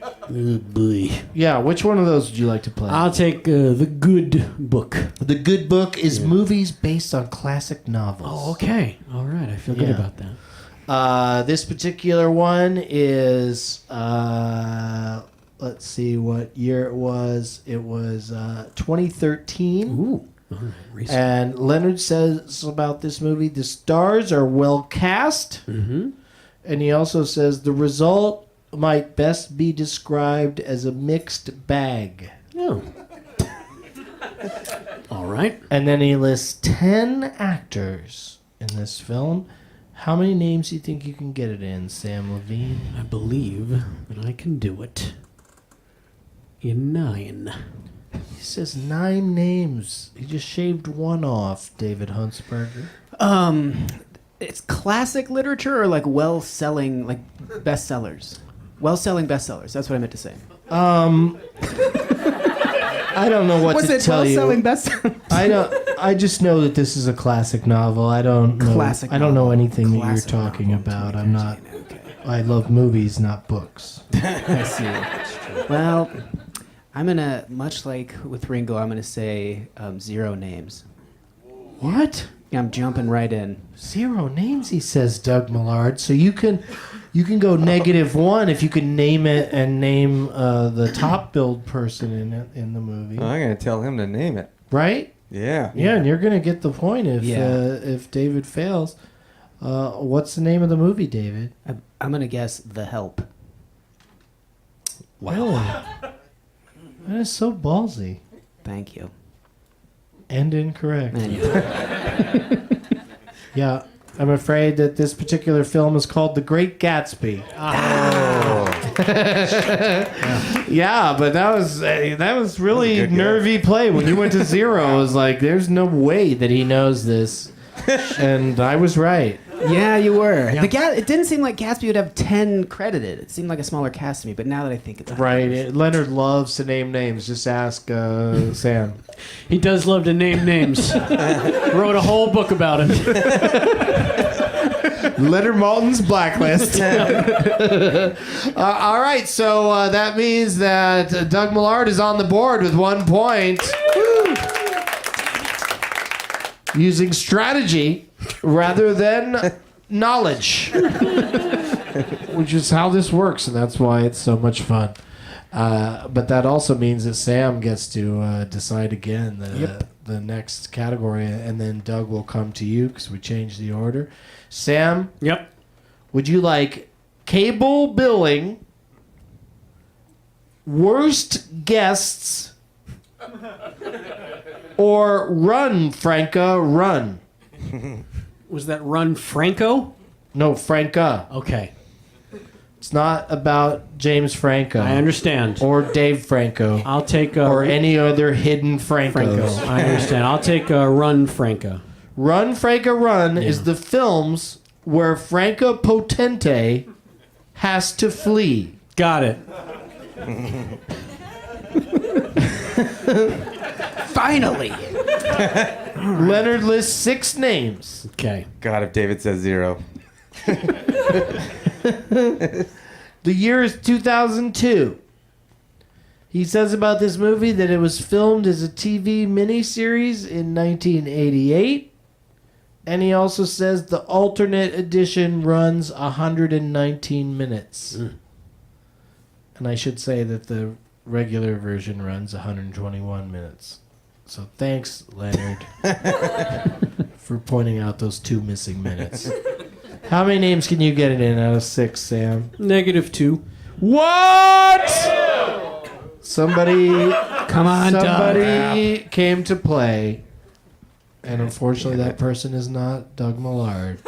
Oh, boy. Yeah, which one of those would you like to play? I'll take the good book. The Good Book is movies based on classic novels. Oh, okay. All right. I feel good Yeah. about that. This particular one is, let's see what year it was. It was 2013. Ooh. All right. Recent. And Leonard says about this movie, the stars are well cast. Mm-hmm. And he also says the result might best be described as a mixed bag. Oh. All right. And then he lists 10 actors in this film. How many names do you think you can get it in, Samm Levine? I believe that I can do it in 9. He says 9 names. He just shaved one off, David Huntsberger. It's classic literature or like well-selling, like bestsellers. Well-selling bestsellers. That's what I meant to say. I don't know what Was to it tell well-selling you. bestsellers? I don't. I just know that this is a classic novel. I don't know. Classic I don't know novel. anything that Classic you're talking novel. about. I'm not. Okay. I love movies, not books. I see. Well, I'm gonna, much like with Ringo, I'm gonna say 0 names. What? I'm jumping right in. 0 names, he says, Doug Mellard. So you can go -1 if you can name it and name the top billed person in the movie, I'm gonna tell him to name it. right? Yeah. Yeah, and you're gonna get the point if David fails. What's the name of the movie, David? I'm gonna guess The Help. Wow, that is so ballsy Thank you. and incorrect. Man, Yeah, I'm afraid that this particular film is called The Great Gatsby. Yeah, but that was really Good guess. nervy play. When you went to 0, I was like, "There's no way that he knows this," and I was right. yeah, you were. It didn't seem like Gatsby would have 10 credited. It seemed like a smaller cast to me, but now that I think it's Right, Leonard loves to name names. Just ask Sam. He does love to name names. Wrote a whole book about it. Leonard Maltin's Blacklist. All right, so that means that Doug Mellard is on the board with 1 point. Using strategy rather than knowledge, which is how this works, and that's why it's so much fun. But that also means that Sam gets to decide again the next category, and then Doug will come to you because we changed the order. Sam, Yep. would you like Cable billing, worst guests, or Run, Franca, Run. Was that Run Franco? No, Franca. Okay, It's not about James Franco. I understand. Or Dave Franco. I'll take or any other hidden Francos. Franco. I understand. I'll take Run Franco. Run, Franca, Run is the films where Franca Potente has to flee. Got it. Finally. Leonard lists 6 names. Okay. God, if David says 0. The year is 2002. He says about this movie that it was filmed as a TV miniseries in 1988. And he also says the alternate edition runs 119 minutes. And I should say that the regular version runs 121 minutes. So thanks, Leonard, for pointing out those 2 missing minutes. How many names can you get it in out of 6, Sam? -2. What? Somebody, Come on, somebody came to play, and unfortunately, that person is not Doug Mellard.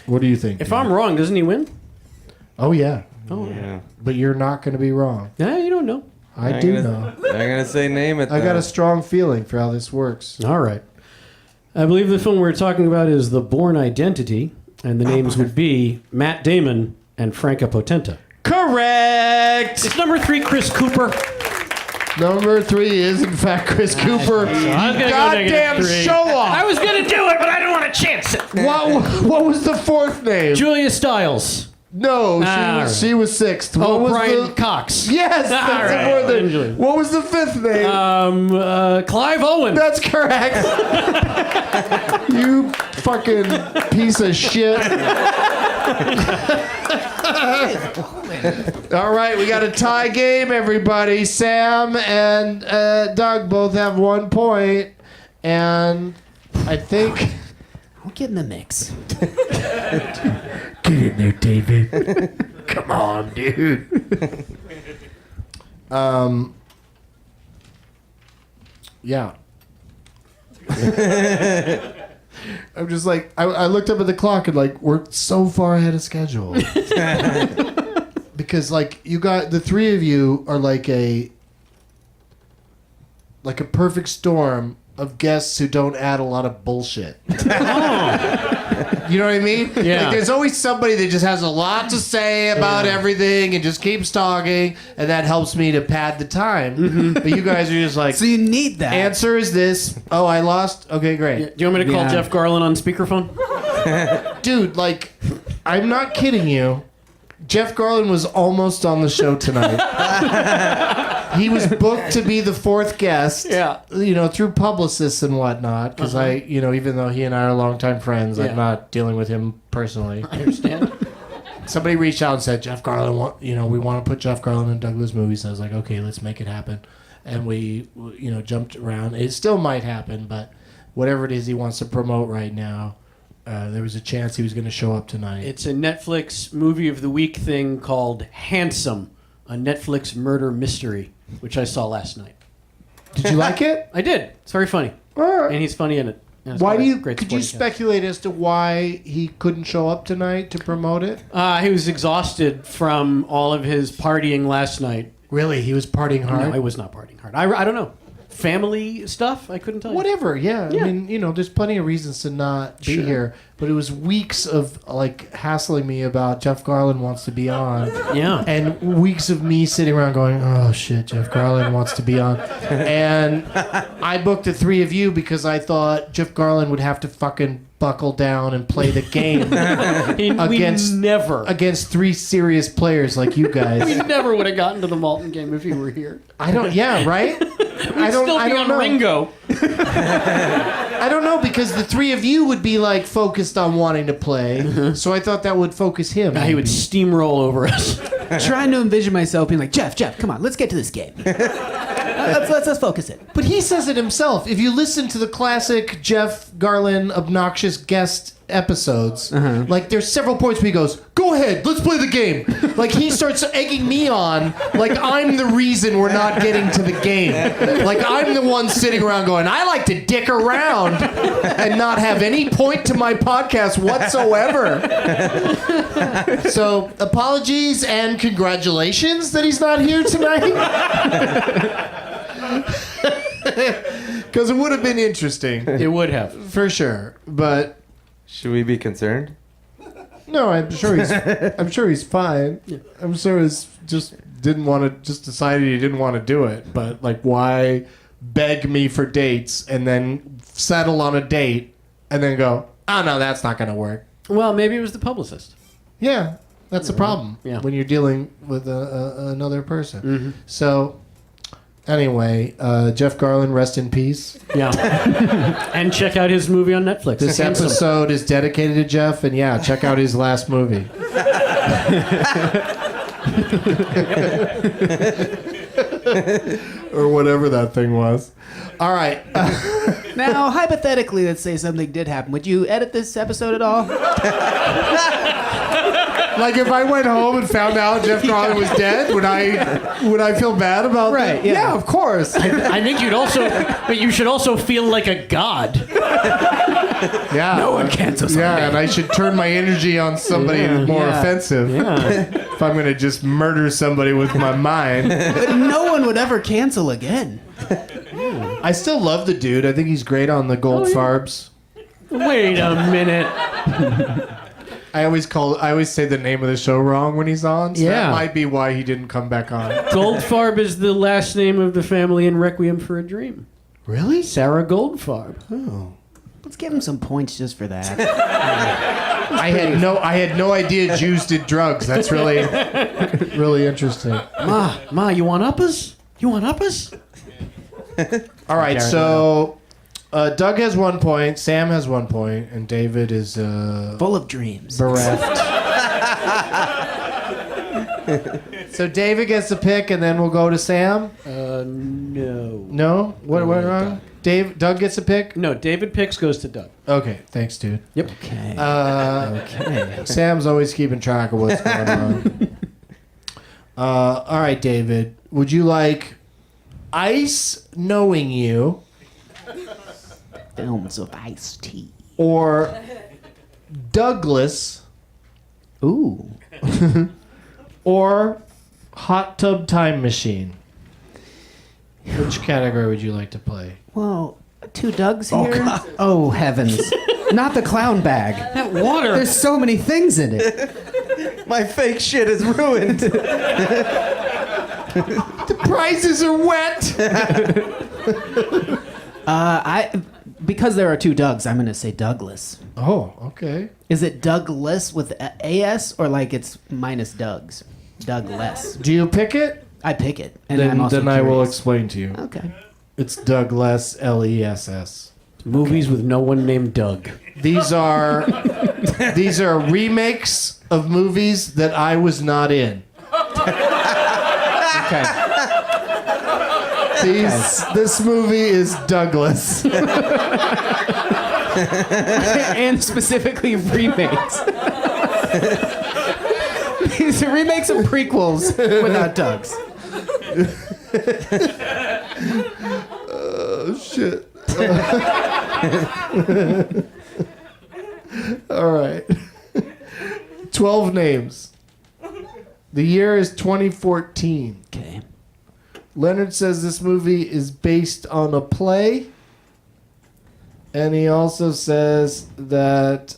What do you think? If Dave? I'm wrong, doesn't he win? Oh yeah, Yeah. but you're not going to be wrong. Nah, you don't know. I I'm do gonna- know. I'm gonna say name it. I got though. a strong feeling for how this works. All right. I believe the film we're talking about is The Bourne Identity, and the names would be Matt Damon and Franca Potente. Correct. It's number 3, Chris Cooper. Number 3 is in fact Chris Cooper. I was gonna go Goddamn -3. show off. I was gonna do it, but I don't want to chance it. What was the 4th name? Julia Stiles. No, Ah, she was 6th. What Oh, was Brian the... Cox. Yes, that's All the right. 4th name. Enjoy. What was the 5th name? Clive Owen. That's correct. You fucking piece of shit. All right, we got a tie game, everybody. Sam and Doug both have 1 point. And I think... I'll get in the mix. Get in there, David. Come on, dude. Yeah. I'm just like, I looked up at the clock and like, we're so far ahead of schedule. Because like, you got, the 3 of you are like a perfect storm of guests who don't add a lot of bullshit. You know what I mean? Yeah. Like, there's always somebody that just has a lot to say about everything and just keeps talking, and that helps me to pad the time. But you guys are just like, So you need that. answer is this. Oh, I lost? Okay, great. Do you want me to call Yeah. Jeff Garlin on speakerphone? Dude, like, I'm not kidding you. Jeff Garlin was almost on the show tonight. He was booked to be the 4th guest. Yeah. You know, through publicists and whatnot. Because even though he and I are longtime friends, Yeah. I'm not dealing with him personally. I understand. Somebody reached out and said, Jeff Garlin, we want to put Jeff Garlin in Douglas movies. I was like, okay, let's make it happen. And we, jumped around. It still might happen, but whatever it is he wants to promote right now, there was a chance he was going to show up tonight. It's a Netflix movie of the week thing called Handsome, a Netflix murder mystery, which I saw last night. Did you like it? I did. It's very funny, and he's funny in it. And it's Why got do a you? great Could you supporting cast. speculate as to why he couldn't show up tonight to promote it? He was exhausted from all of his partying last night. Really, he was partying hard. No, I was not partying hard. I don't know. Family stuff? I couldn't tell you. Whatever. Yeah. Yeah. I mean, there's plenty of reasons to not be Sure. here, but it was weeks of like hassling me about Jeff Garlin wants to be on. Yeah. And weeks of me sitting around going, oh shit, Jeff Garlin wants to be on. And I booked the 3 of you because I thought Jeff Garlin would have to fucking buckle down and play the game against- we never. against 3 serious players like you We guys. never would have gotten to the Malton game if you were here. I don't, yeah, right? I don't, Still I be don't on know. Ringo. I don't know because the 3 of you would be like focused on wanting to play. So I thought that would focus him. He would steamroll over us. Trying to envision myself being like, Jeff, come on, let's get to this game. let's focus it. But he says it himself. If you listen to the classic Jeff Garlin obnoxious guest episodes, like there's several points where he goes, "Go ahead, let's play the game." Like he starts egging me on, like I'm the reason we're not getting to the game. Like I'm the one sitting around going, "I like to dick around and not have any point to my podcast whatsoever." So apologies and congratulations that he's not here tonight. Because it would have been interesting. It would have. For sure, but Should we be concerned? no, I'm sure he's fine. I'm sure he's just decided he didn't want to do it. But like, why beg me for dates and then settle on a date and then go, oh no, that's not gonna work. Well, maybe it was the publicist. Yeah, that's the problem. Yeah. When you're dealing with another person. So. Anyway, Jeff Garlin, rest in peace. Yeah. And check out his movie on Netflix. This Handsome. episode is dedicated to Jeff, and yeah, check out his last movie. Or whatever that thing was. All right. Now, hypothetically, let's say something did happen. Would you edit this episode at all? Like if I went home and found out Jeff Garlin was dead, would I feel bad about Right, that? yeah. Of course. I think but you should also feel like a god. Yeah. No one cancels on me. Yeah, and I should turn my energy on somebody more Yeah. offensive. Yeah. If I'm going to just murder somebody with my mind. But no one would ever cancel again. I still love the dude. I think he's great on the Goldfarbs. Wait a minute. I always say the name of the show wrong when he's on. So Yeah. that might be why he didn't come back on. Goldfarb is the last name of the family in Requiem for a Dream. Really? Sarah Goldfarb. Let's give him some points just for that. I had no idea Jews did drugs. That's really really interesting. Ma, you want uppers? You want uppers? All right, so Doug has 1 point, Sam has 1 point, and David is Full of dreams. bereft. So David gets the pick, and then we'll go to Sam. No. No, what wrong? Doug gets a pick. No, David Picks goes to Doug. Okay, thanks, dude. Yep. Okay. Okay. Sam's always keeping track of what's going on. All right, David. Would you like Ice Knowing You Films of Ice-T. or Douglas Ooh. or Hot Tub Time Machine? Which category would you like to play? Well, 2 Dougs here. Oh, heavens. Not the clown bag. That water. There's so many things in it. My fake shit is ruined. The prizes are wet. Because there are 2 Dougs, I'm going to say Douglas. Oh, okay. Is it Douglas with a AS or like it's minus Dougs? Douglas. Do you pick it? I pick it. And I'm also Then I will curious. explain to you. Okay. It's Douglas, Less. Movies with no one named Doug. These are remakes of movies that I was not in. Okay. This movie is Douglas. And specifically remakes. These are remakes of prequels without Dougs. Oh shit. All right. 12 names. The year is 2014. Okay. Leonard says this movie is based on a play. And he also says that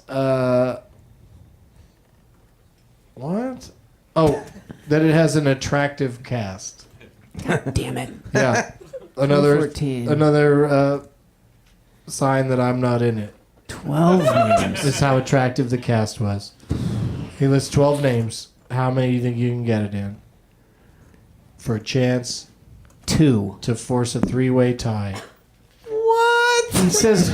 what? Oh, that it has an attractive cast. Damn it. Yeah. Another 2014. sign that I'm not in it. 12 names. This is how attractive the cast was. He lists 12 names. How many do you think you can get it in? For a chance 2. to force a 3-way tie. What? He says.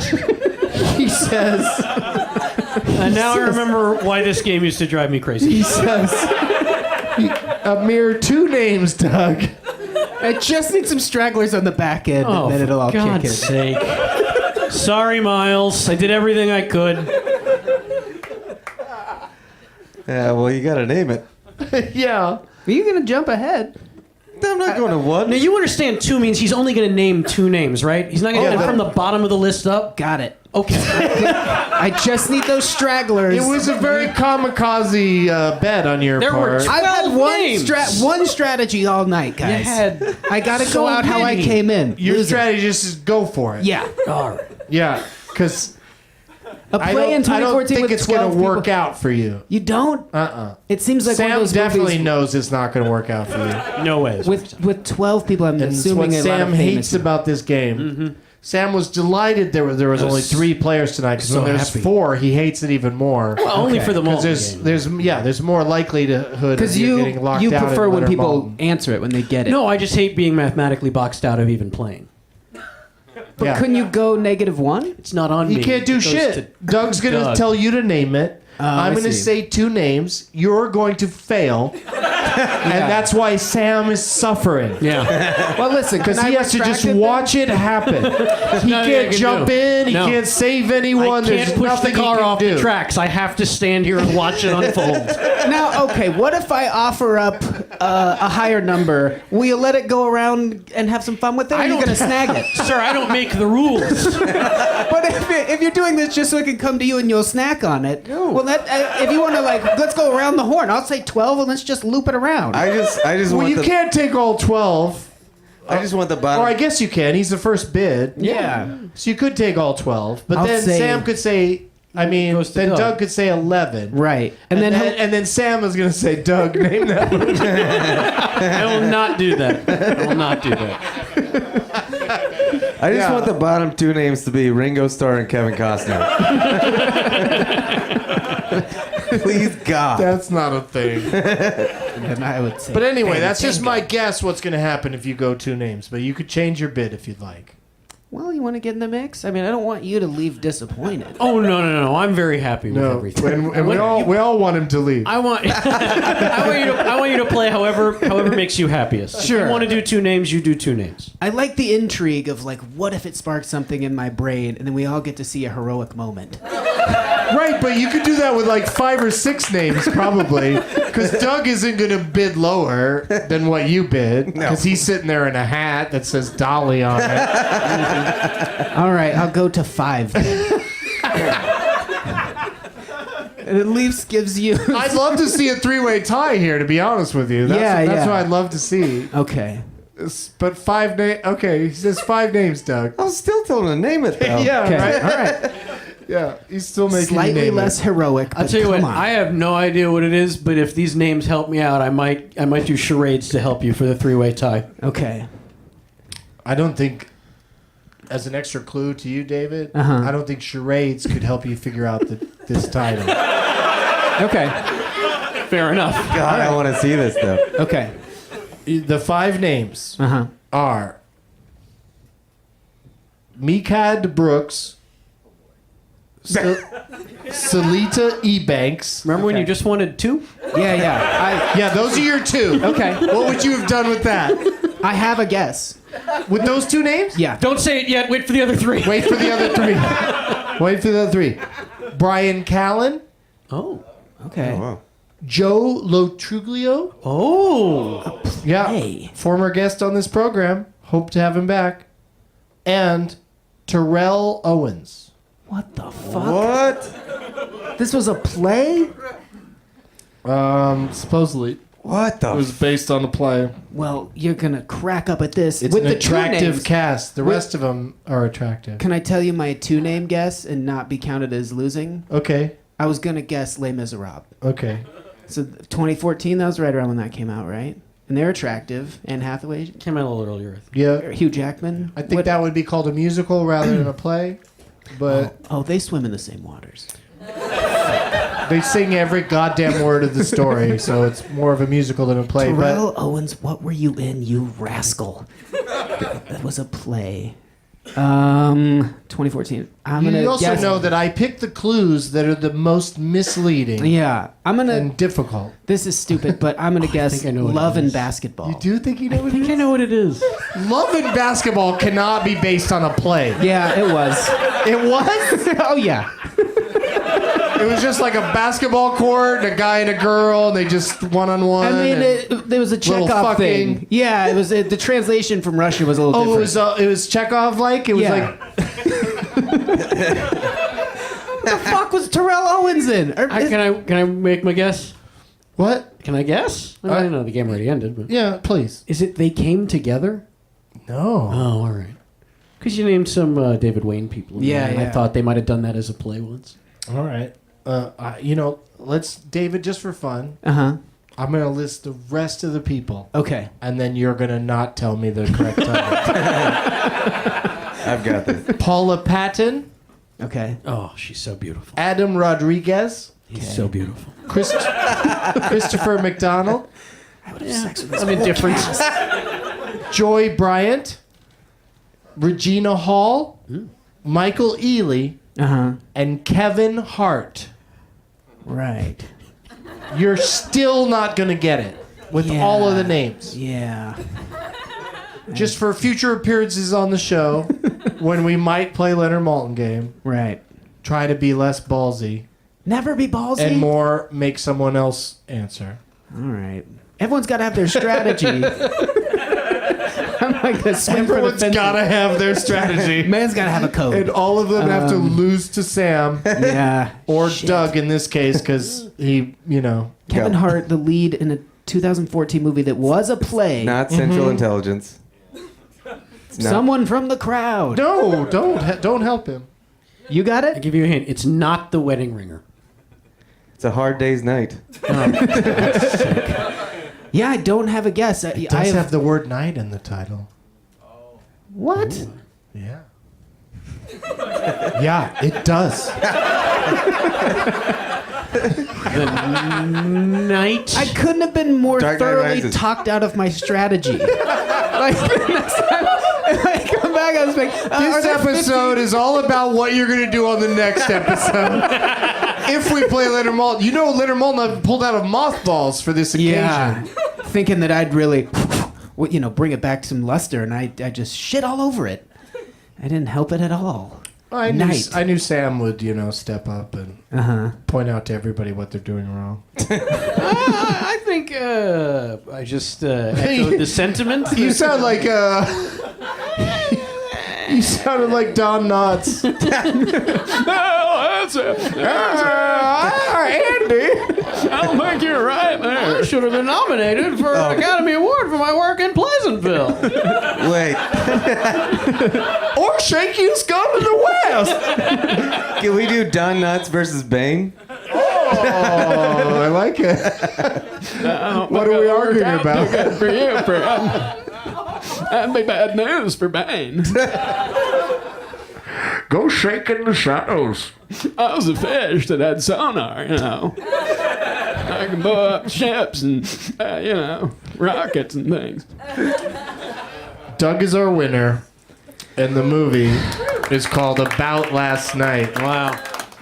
And now I remember why this game used to drive me crazy. He says. A mere 2 names, Doug. I just need some stragglers on the back end, Oh, and then it'll all for God's kick in. sake. Sorry, Miles. I did everything I could. Yeah, well, you gotta name it. Yeah. Are you gonna jump ahead? I'm not going to one. Now you understand two means he's only going to name two names, right? He's not going to get from the bottom of the list up. Got it. Okay. I just need those stragglers. It was a very kamikaze bet on your There were part. two- I've had 12 names. one strategy all night, guys. had I gotta so go out how I many. came in. Your Loser. strategy just is go for it. Yeah. All right. Yeah, because A play in 2014 I don't think with it's 12 going to work people. out for you. You don't? It seems like one Sam of those definitely movies knows it's not going to work out for you. No ways. with 12 people. I'm And it's assuming what a lot Sam of famous hates people. about this game. Sam was delighted there was only 3 players tonight because so when there's happy. 4, he hates it even more. Well, only for the Because multi there's more likelihood of Because you you getting locked you out. prefer in when Leonard people Maltin. answer it when they get it. No, I just hate being mathematically boxed out of even playing. but yeah. couldn't you go -1? It's not on me. He can't do It goes shit. to Doug's going to Doug. tell you to name it. I'm I going to see. say 2 names. You're going to fail. And that's why Sam is suffering. Yeah. Well, listen, Because can I he has to just retract it then? watch it happen. He nothing I can't can jump do. in. He No. can't save I anyone. can't There's push the nothing car he can off do. the tracks. I have to stand here and watch it unfold. Now, okay, what if I offer up a higher number? Will you let it go around and have some fun with it, or are you don't- going to snag it? Sir, I don't make the rules. But if you're doing this just so I can come to you and you'll snack on it, well, that if you want to let's go around the horn. I'll say 12 and let's just loop it around. I just Well, want you can't take all 12. I just want the bottom. Or I guess you can. He's the first bid. yeah. So you could take all 12. But I'll then say- Sam could say, Goes to then Doug. Doug could say 11. Right. And then Sam is going to say, Doug, name that movie. I will not do that. I will not do that. I just Yeah. want the bottom 2 names to be Ringo Starr and Kevin Costner. Please God. That's not a thing. And I would say. But anyway, Bang, that's just bingo. my guess what's going to happen if you go 2 names. But you could change your bid if you'd like. Well, you want to get in the mix? I mean, I don't want you to leave disappointed. Oh no! I'm very happy with No, everything. and we all want him to leave. I want I want you to play however makes you happiest. If Sure. you want to do 2 names, you do 2 names. I like the intrigue of like, what if it sparks something in my brain, and then we all get to see a heroic moment. Right, but you could do that with like 5 or 6 names probably, because Doug isn't going to bid lower than what you bid, because he's sitting there in a hat that says Dolly on it. All right, I'll go to 5. Then. It at least gives you. I'd love to see a 3-way tie here, to be honest with you. That's Yeah. what I'd love to see. Okay. But 5 names. Okay, he says 5 names, Doug. I was still telling him to name it though. Yeah, Okay. right. All right. Yeah, he's still making you Slightly name less it. heroic. I'll but tell you what. come on. I have no idea what it is, but if these names help me out, I might do charades to help you for the 3-way tie. Okay. I don't think, as an extra clue to you, David, Uh-huh. I don't think charades could help you figure out this title. Okay. Fair enough. God, I want to see this though. Okay. The 5 names Uh-huh. are Mikad Brooks, Salita Ebanks. Remember when you just wanted 2? Yeah. Yeah, those are your 2. Okay. What would you have done with that? I have a guess. With those 2 names? Yeah. Don't say it yet. Wait for the other 3. Wait for the other 3. Wait for the other 3. Brian Callen, Oh. Okay. Wow. Joe Lotruglio. Oh. Yeah, Hey. former guest on this program. Hope to have him back. And Terrell Owens. What the fuck? What? This was a play? Supposedly. What the? It was based on a play. Well, you're gonna crack up at this. It's With an the two attractive names, cast. The rest of them are attractive. can I tell you my 2-name guess and not be counted as losing? Okay. I was gonna guess Les Miserables. Okay. So 2014, that was right around when that came out, right? And they're attractive. Anne Hathaway, Came out a little earlier. Yeah. Hugh Jackman. I think that would be called a musical rather than a play. But Oh, they swim in the same waters. they sing every goddamn word of the story, so it's more of a musical than a play. Terrell Owens, what were you in, you rascal? That was a play. 2014. I'm But gonna you also guess. know that I pick the clues that are the most misleading Yeah, I'm gonna. and difficult. This is stupid, but I'm gonna guess think I know what love it and is. basketball. You do think you know I what it think is? I know what it is. Love and Basketball cannot be based on a play. Yeah, it was. It was? Oh yeah. It was just like a basketball court, and a guy and a girl, and they just one-on-one. I mean, there was a Little Chekhov fucking- thing. Yeah, it was the translation from Russian was a little Oh, different. it was Chekhov-like? It was Yeah. What the fuck was Terrell Owens in? Can I make my guess? what? Can I guess? I know the game already ended, but Yeah, please. is it they came together? No. Oh, all right. Because you named some David Wayne people. In Yeah, there, and I yeah. thought they might have done that as a play once. All right. Let's, David, just for fun, Uh-huh. I'm going to list the rest of the people, Okay. and then you're going to not tell me the correct title. I've got this. Paula Patton, Okay. Oh, she's so beautiful. Adam Rodriguez, He's so beautiful. Christopher McDonald, I'm indifferent. Joy Bryant, Regina Hall, Michael Ealy, Uh-huh. and Kevin Hart. Right. You're still not going to get it with all of the names. Yeah. Just for future appearances on the show, when we might play Leonard Maltin game, Right. try to be less ballsy Never be ballsy. and more make someone else answer. All right. Everyone's got to have their strategy. I'm like a swing for the Everyone's fences. got to have their strategy. Man's got to have a code. And all of them have to lose to Sam Yeah. or Shit. Doug in this case because he, Kevin Hart, the lead in a 2014 movie that was a play. Not Central Intelligence. It's not. Someone from the crowd. No, don't help him. You got I'll it? give you a hint. It's not The Wedding Ringer. It's a hard day's night. Yeah, I don't have a guess. It does have the word night in the title. What? Yeah. Yeah, it does. Night. I couldn't have been more Dark Knight thoroughly Rises. talked out of my strategy. Like, next time I come back, I was like, This episode is all about what you're going to do on the next episode. If we play Leonard Maltin. You know Leonard Maltin pulled out of mothballs for this occasion. yeah, thinking that I'd really, bring it back some luster, and I just shit all over it. I didn't help it at all. I Night. knew Sam would, step up and point out to everybody what they're doing wrong. I think I just echoed the sentiment. You sound like you sounded like Don Knotts. Andy. I don't think you're right there. I should have been nominated for an Academy Award for my work in Pleasantville. Wait, Or Shaky's Gone to the West. can we do Don Knotts versus Bane? Oh, I like it. What are we arguing about? For you, that'd be bad news for Bane. Go shake in the shadows. I was a fish that had sonar, I can blow up ships and, rockets and things. Doug is our winner, and the movie is called About Last Night. Wow.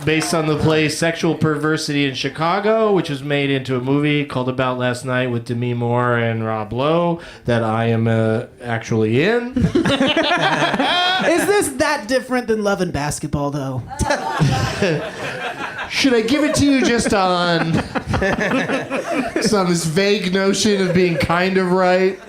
Based on the play Sexual Perversity in Chicago, which was made into a movie called About Last Night with Demi Moore and Rob Lowe, that I am actually in. Is this that different than Love and Basketball, though? Should I give it to you just on this vague notion of being kind of right?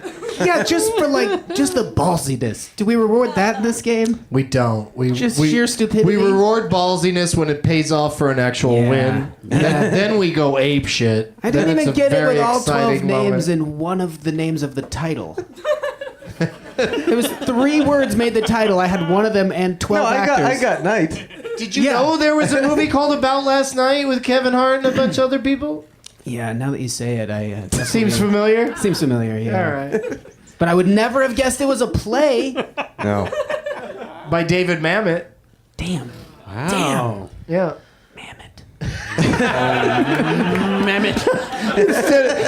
Yeah, just for just the ballsiness. Do we reward that in this game? We don't. We Just sheer stupidity? We reward ballsiness when it pays off for an actual Yeah. win. Then we go ape shit. I didn't Then even it's a get it very with all 12 exciting names moment. in one of the names of the title. It was 3 words made the title. I had one of them and 12 actors. I got Night. Did you know there was a movie called About Last Night with Kevin Hart and a bunch of other people? Yeah, now that you say it, I Seems familiar. Seems familiar, yeah. All right. But I would never have guessed it was a play. No. By David Mamet. Damn. Wow. Yeah. Mammoth. Mammoth.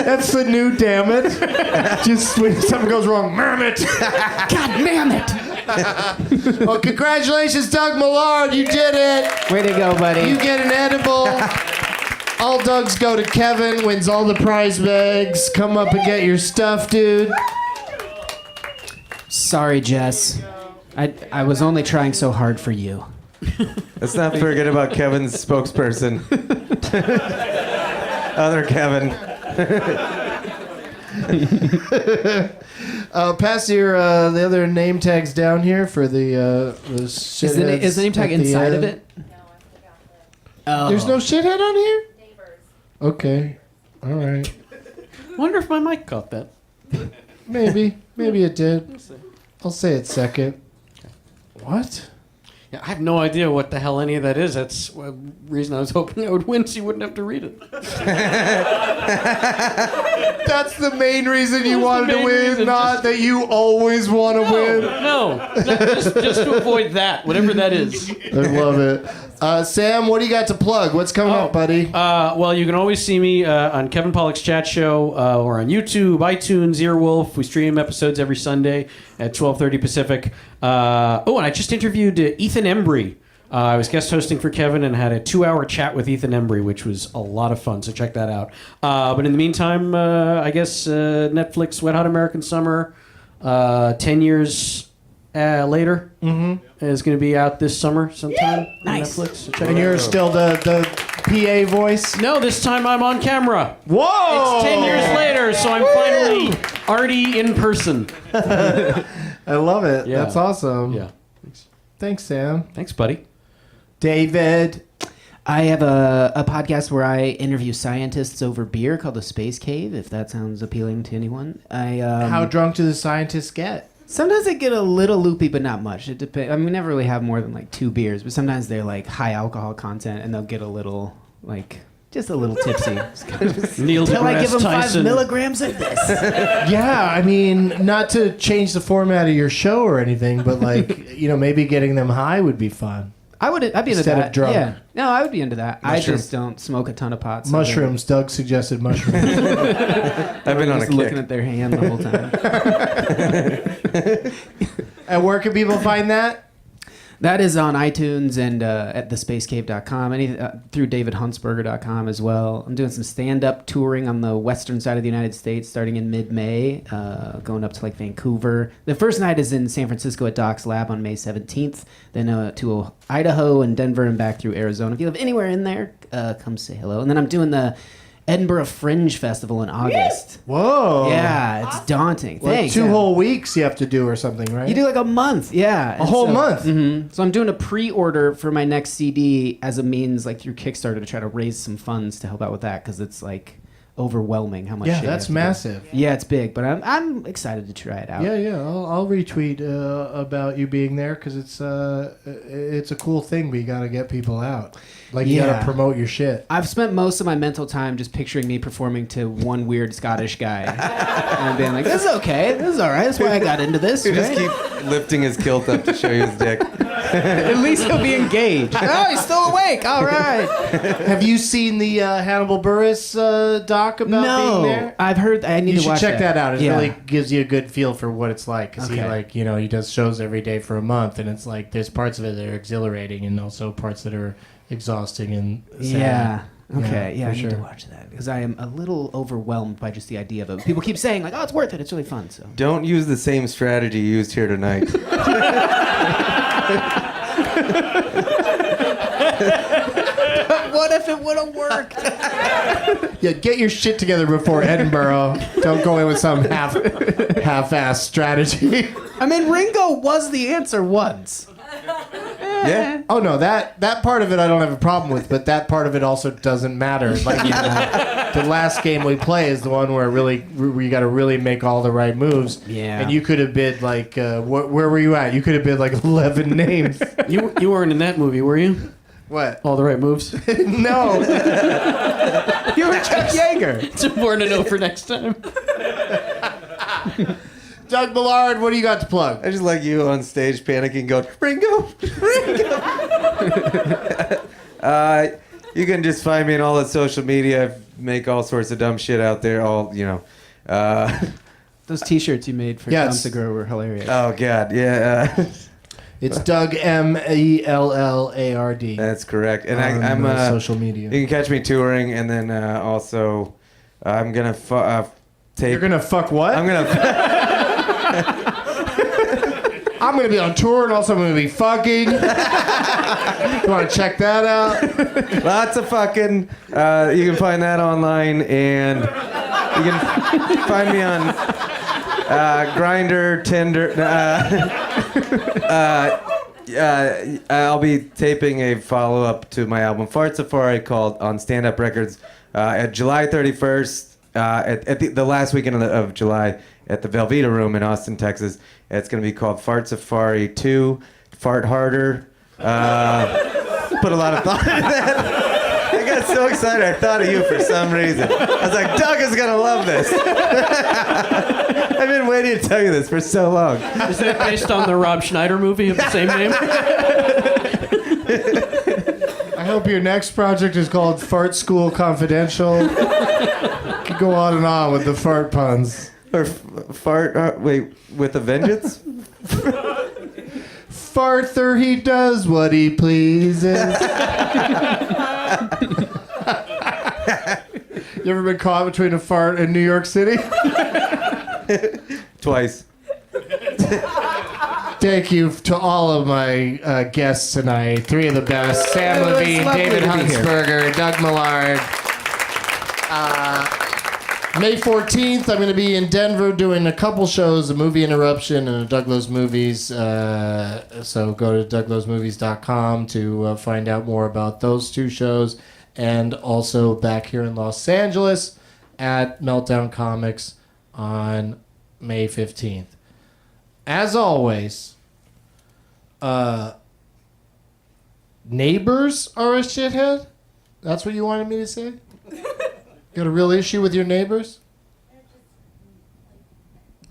That's the new damn it. Just when something goes wrong, Mamet. God, mammoth. Well, congratulations, Doug Mellard. You did it. Way to go, buddy. You get an edible. All Dougs go to Kevin, wins all the prize bags. Come up and get your stuff, dude. Sorry, Jess. I was only trying so hard for you. Let's not forget about Kevin's spokesperson. Other Kevin. Pass your the other name tags down here for the Is the name tag inside of it? Oh. There's no shithead on here? Okay. All right. Wonder if my mic caught that. Maybe it did. I'll say it second. What? Yeah, I have no idea what the hell any of that is. That's the reason I was hoping I would win so you wouldn't have to read it. That's the main reason you That's wanted the to main win, reason, not that you always want to win. No, just to avoid that, whatever that is. I love it. Sam, what do you got to plug? What's coming up, buddy? Well, you can always see me on Kevin Pollak's Chat Show or on YouTube, iTunes, Earwolf. We stream episodes every Sunday at 12:30 Pacific. And I just interviewed Ethan Embry. I was guest hosting for Kevin and had a 2-hour chat with Ethan Embry, which was a lot of fun, so check that out. But in the meantime, I guess Netflix Wet Hot American Summer, 10 years later, is going to be out this summer sometime on Nice. Netflix. So check And it you're out. still the PA voice? No, this time I'm on camera. Whoa! It's 10 years later, so I'm finally Artie in person. I love it. Yeah. That's awesome. Yeah. Thanks, Sam. Thanks, buddy. David. I have a podcast where I interview scientists over beer called The Space Cave, if that sounds appealing to anyone. How drunk do the scientists get? Sometimes I get a little loopy, but not much. It depends. I mean, we never really have more than like 2 beers, but sometimes they're like high alcohol content, and they'll get a little just a little tipsy. Neil Till I give deGrasse them 5 Tyson. milligrams of this. Yeah, I mean, not to change the format of your show or anything, but maybe getting them high would be fun. I'd be into Instead of that. drunk. Yeah. No, I would be into that. I Mushroom. just don't smoke a ton of pot. so Mushrooms. Doug suggested mushrooms. I've been I'm on a just kick. looking at their hand the whole time. And where can people find that? That is on iTunes and at thespacecave.com, through davidhuntsberger.com as well. I'm doing some stand-up touring on the western side of the United States starting in mid-May, going up to like Vancouver. The first night is in San Francisco at Doc's Lab on May 17th, then to Idaho and Denver and back through Arizona. If you live anywhere in there, come say hello. And then I'm doing the Edinburgh Fringe Festival in August. Whoa. Yeah, it's daunting. Like Thanks. 2 yeah. whole weeks you have to do or something, right? You do like a month, yeah. A whole month? Mm-hmm. So I'm doing a pre-order for my next CD as a means, like through Kickstarter, to try to raise some funds to help out with that, because it's like overwhelming how much. Yeah, shit you that's have to do. massive. Yeah, it's big, but I'm excited to try it out. Yeah. I'll retweet about you being there because it's a cool thing, but you got to get people out. Like, you got Yeah. to promote your shit. I've spent most of my mental time just picturing me performing to one weird Scottish guy and being like, "This is okay. This is all right. That's why I got into this." You just right? keep lifting his kilt up to show you his dick. At least he'll be engaged. Oh, he's still awake. All right. Have you seen the Hannibal Buress doc about being there? I've heard. I need You to should watch check that out. It Yeah. really gives you a good feel for what it's like. Because Okay. he does shows every day for a month, and it's like there's parts of it that are exhilarating, and also parts that are exhausting and sad. Yeah. Okay. Yeah, for I need to sure. watch that because I am a little overwhelmed by just the idea of it. People keep saying like, "Oh, it's worth it. It's really fun." So. Don't use the same strategy you used here tonight. What if it would have worked? Yeah, get your shit together before Edinburgh. Don't go in with some half-ass strategy. I mean, Ringo was the answer once. Yeah. Oh no, that part of it I don't have a problem with, but that part of it also doesn't matter. Like, the last game we play is the one where you got to really make all the right moves. Yeah. And you could have bid like, where were you at? You could have bid like 11 names. You weren't in that movie, were you? What? All the right moves. No. You were Chuck Yeager. It's important to know for next time. Doug Mellard, what do you got to plug? I just like you on stage panicking, going, Ringo, Ringo. You can just find me on all the social media. I make all sorts of dumb shit out there. Those T-shirts you made for Yes. Tom Segura were hilarious. Oh God, yeah. It's Doug Mellard. That's correct. And on I'm social media. You can catch me touring, and then also I'm gonna tape. You're gonna fuck what? I'm gonna. I'm going to be on tour and also I'm going to be fucking. You want to check that out? Lots of fucking. You can find that online, and you can find me on Grindr, Tinder. I'll be taping a follow-up to my album Fart Safari called on Stand Up Records at July 31st, at the last weekend of July at the Velveeta Room in Austin, Texas. It's going to be called Fart Safari 2, Fart Harder. Put a lot of thought into that. I got so excited. I thought of you for some reason. I was like, Doug is going to love this. I've been waiting to tell you this for so long. Is it based on the Rob Schneider movie of the same name? I hope your next project is called Fart School Confidential. You go on with the fart puns. Or wait, with a vengeance? Farther he does what he pleases. You ever been caught between a fart and New York City? Twice. Thank you to all of my guests tonight. Three of the best. Samm Levine, lovely David to be here. Huntsberger, Doug Mellard. May 14th, I'm going to be in Denver doing a couple shows, a movie interruption and a Doug Loves Movies. So go to douglovesmovies.com to find out more about those two shows. And also back here in Los Angeles at Meltdown Comics on May 15th. As always, neighbors are a shithead? That's what you wanted me to say? Got a real issue with your neighbors?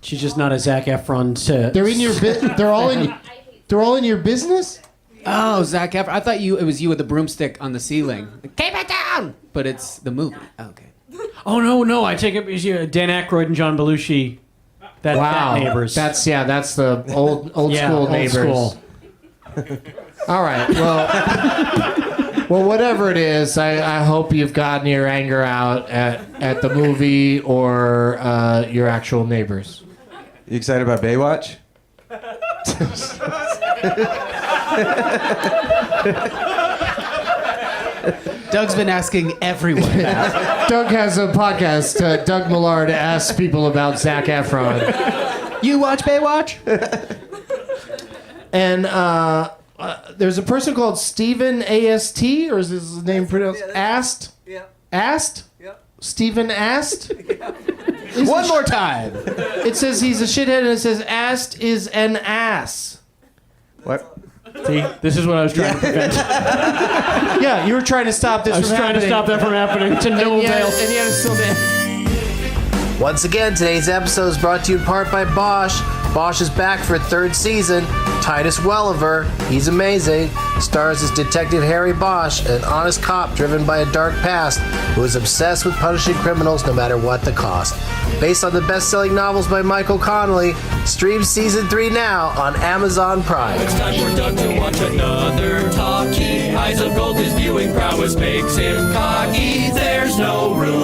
She's just not a Zac Efron. They're in your they're all in your business? Oh, Zac Efron. I thought it was you with the broomstick on the ceiling. Keep it down! But it's the movie. Okay. Oh no! I take it as Dan Aykroyd and John Belushi. That neighbors. That's the old school neighbors. School. All right. Well, whatever it is, I hope you've gotten your anger out at the movie or your actual neighbors. You excited about Baywatch? Doug's been asking everyone that. Doug has a podcast. Doug Mellard asks people about Zac Efron. You watch Baywatch? And there's a person called Stephen A.S.T. or is his name pronounced Ast? Yeah. Ast? Yeah. Stephen Ast? One more time. It says he's a shithead and it says Ast is an ass. What? See, this is what I was trying to prevent. Yeah, you were trying to stop this I was from trying happening. to stop that from happening to no And yet avail. it's still there. Once again, today's episode is brought to you in part by Bosch. Bosch is back for a third season. Titus Welliver, he's amazing, stars as Detective Harry Bosch, an honest cop driven by a dark past who is obsessed with punishing criminals no matter what the cost. Based on the best-selling novels by Michael Connelly, stream season 3 now on Amazon Prime. It's time for Doug to watch another talkie. Eyes of gold, his viewing prowess makes him cocky. There's no room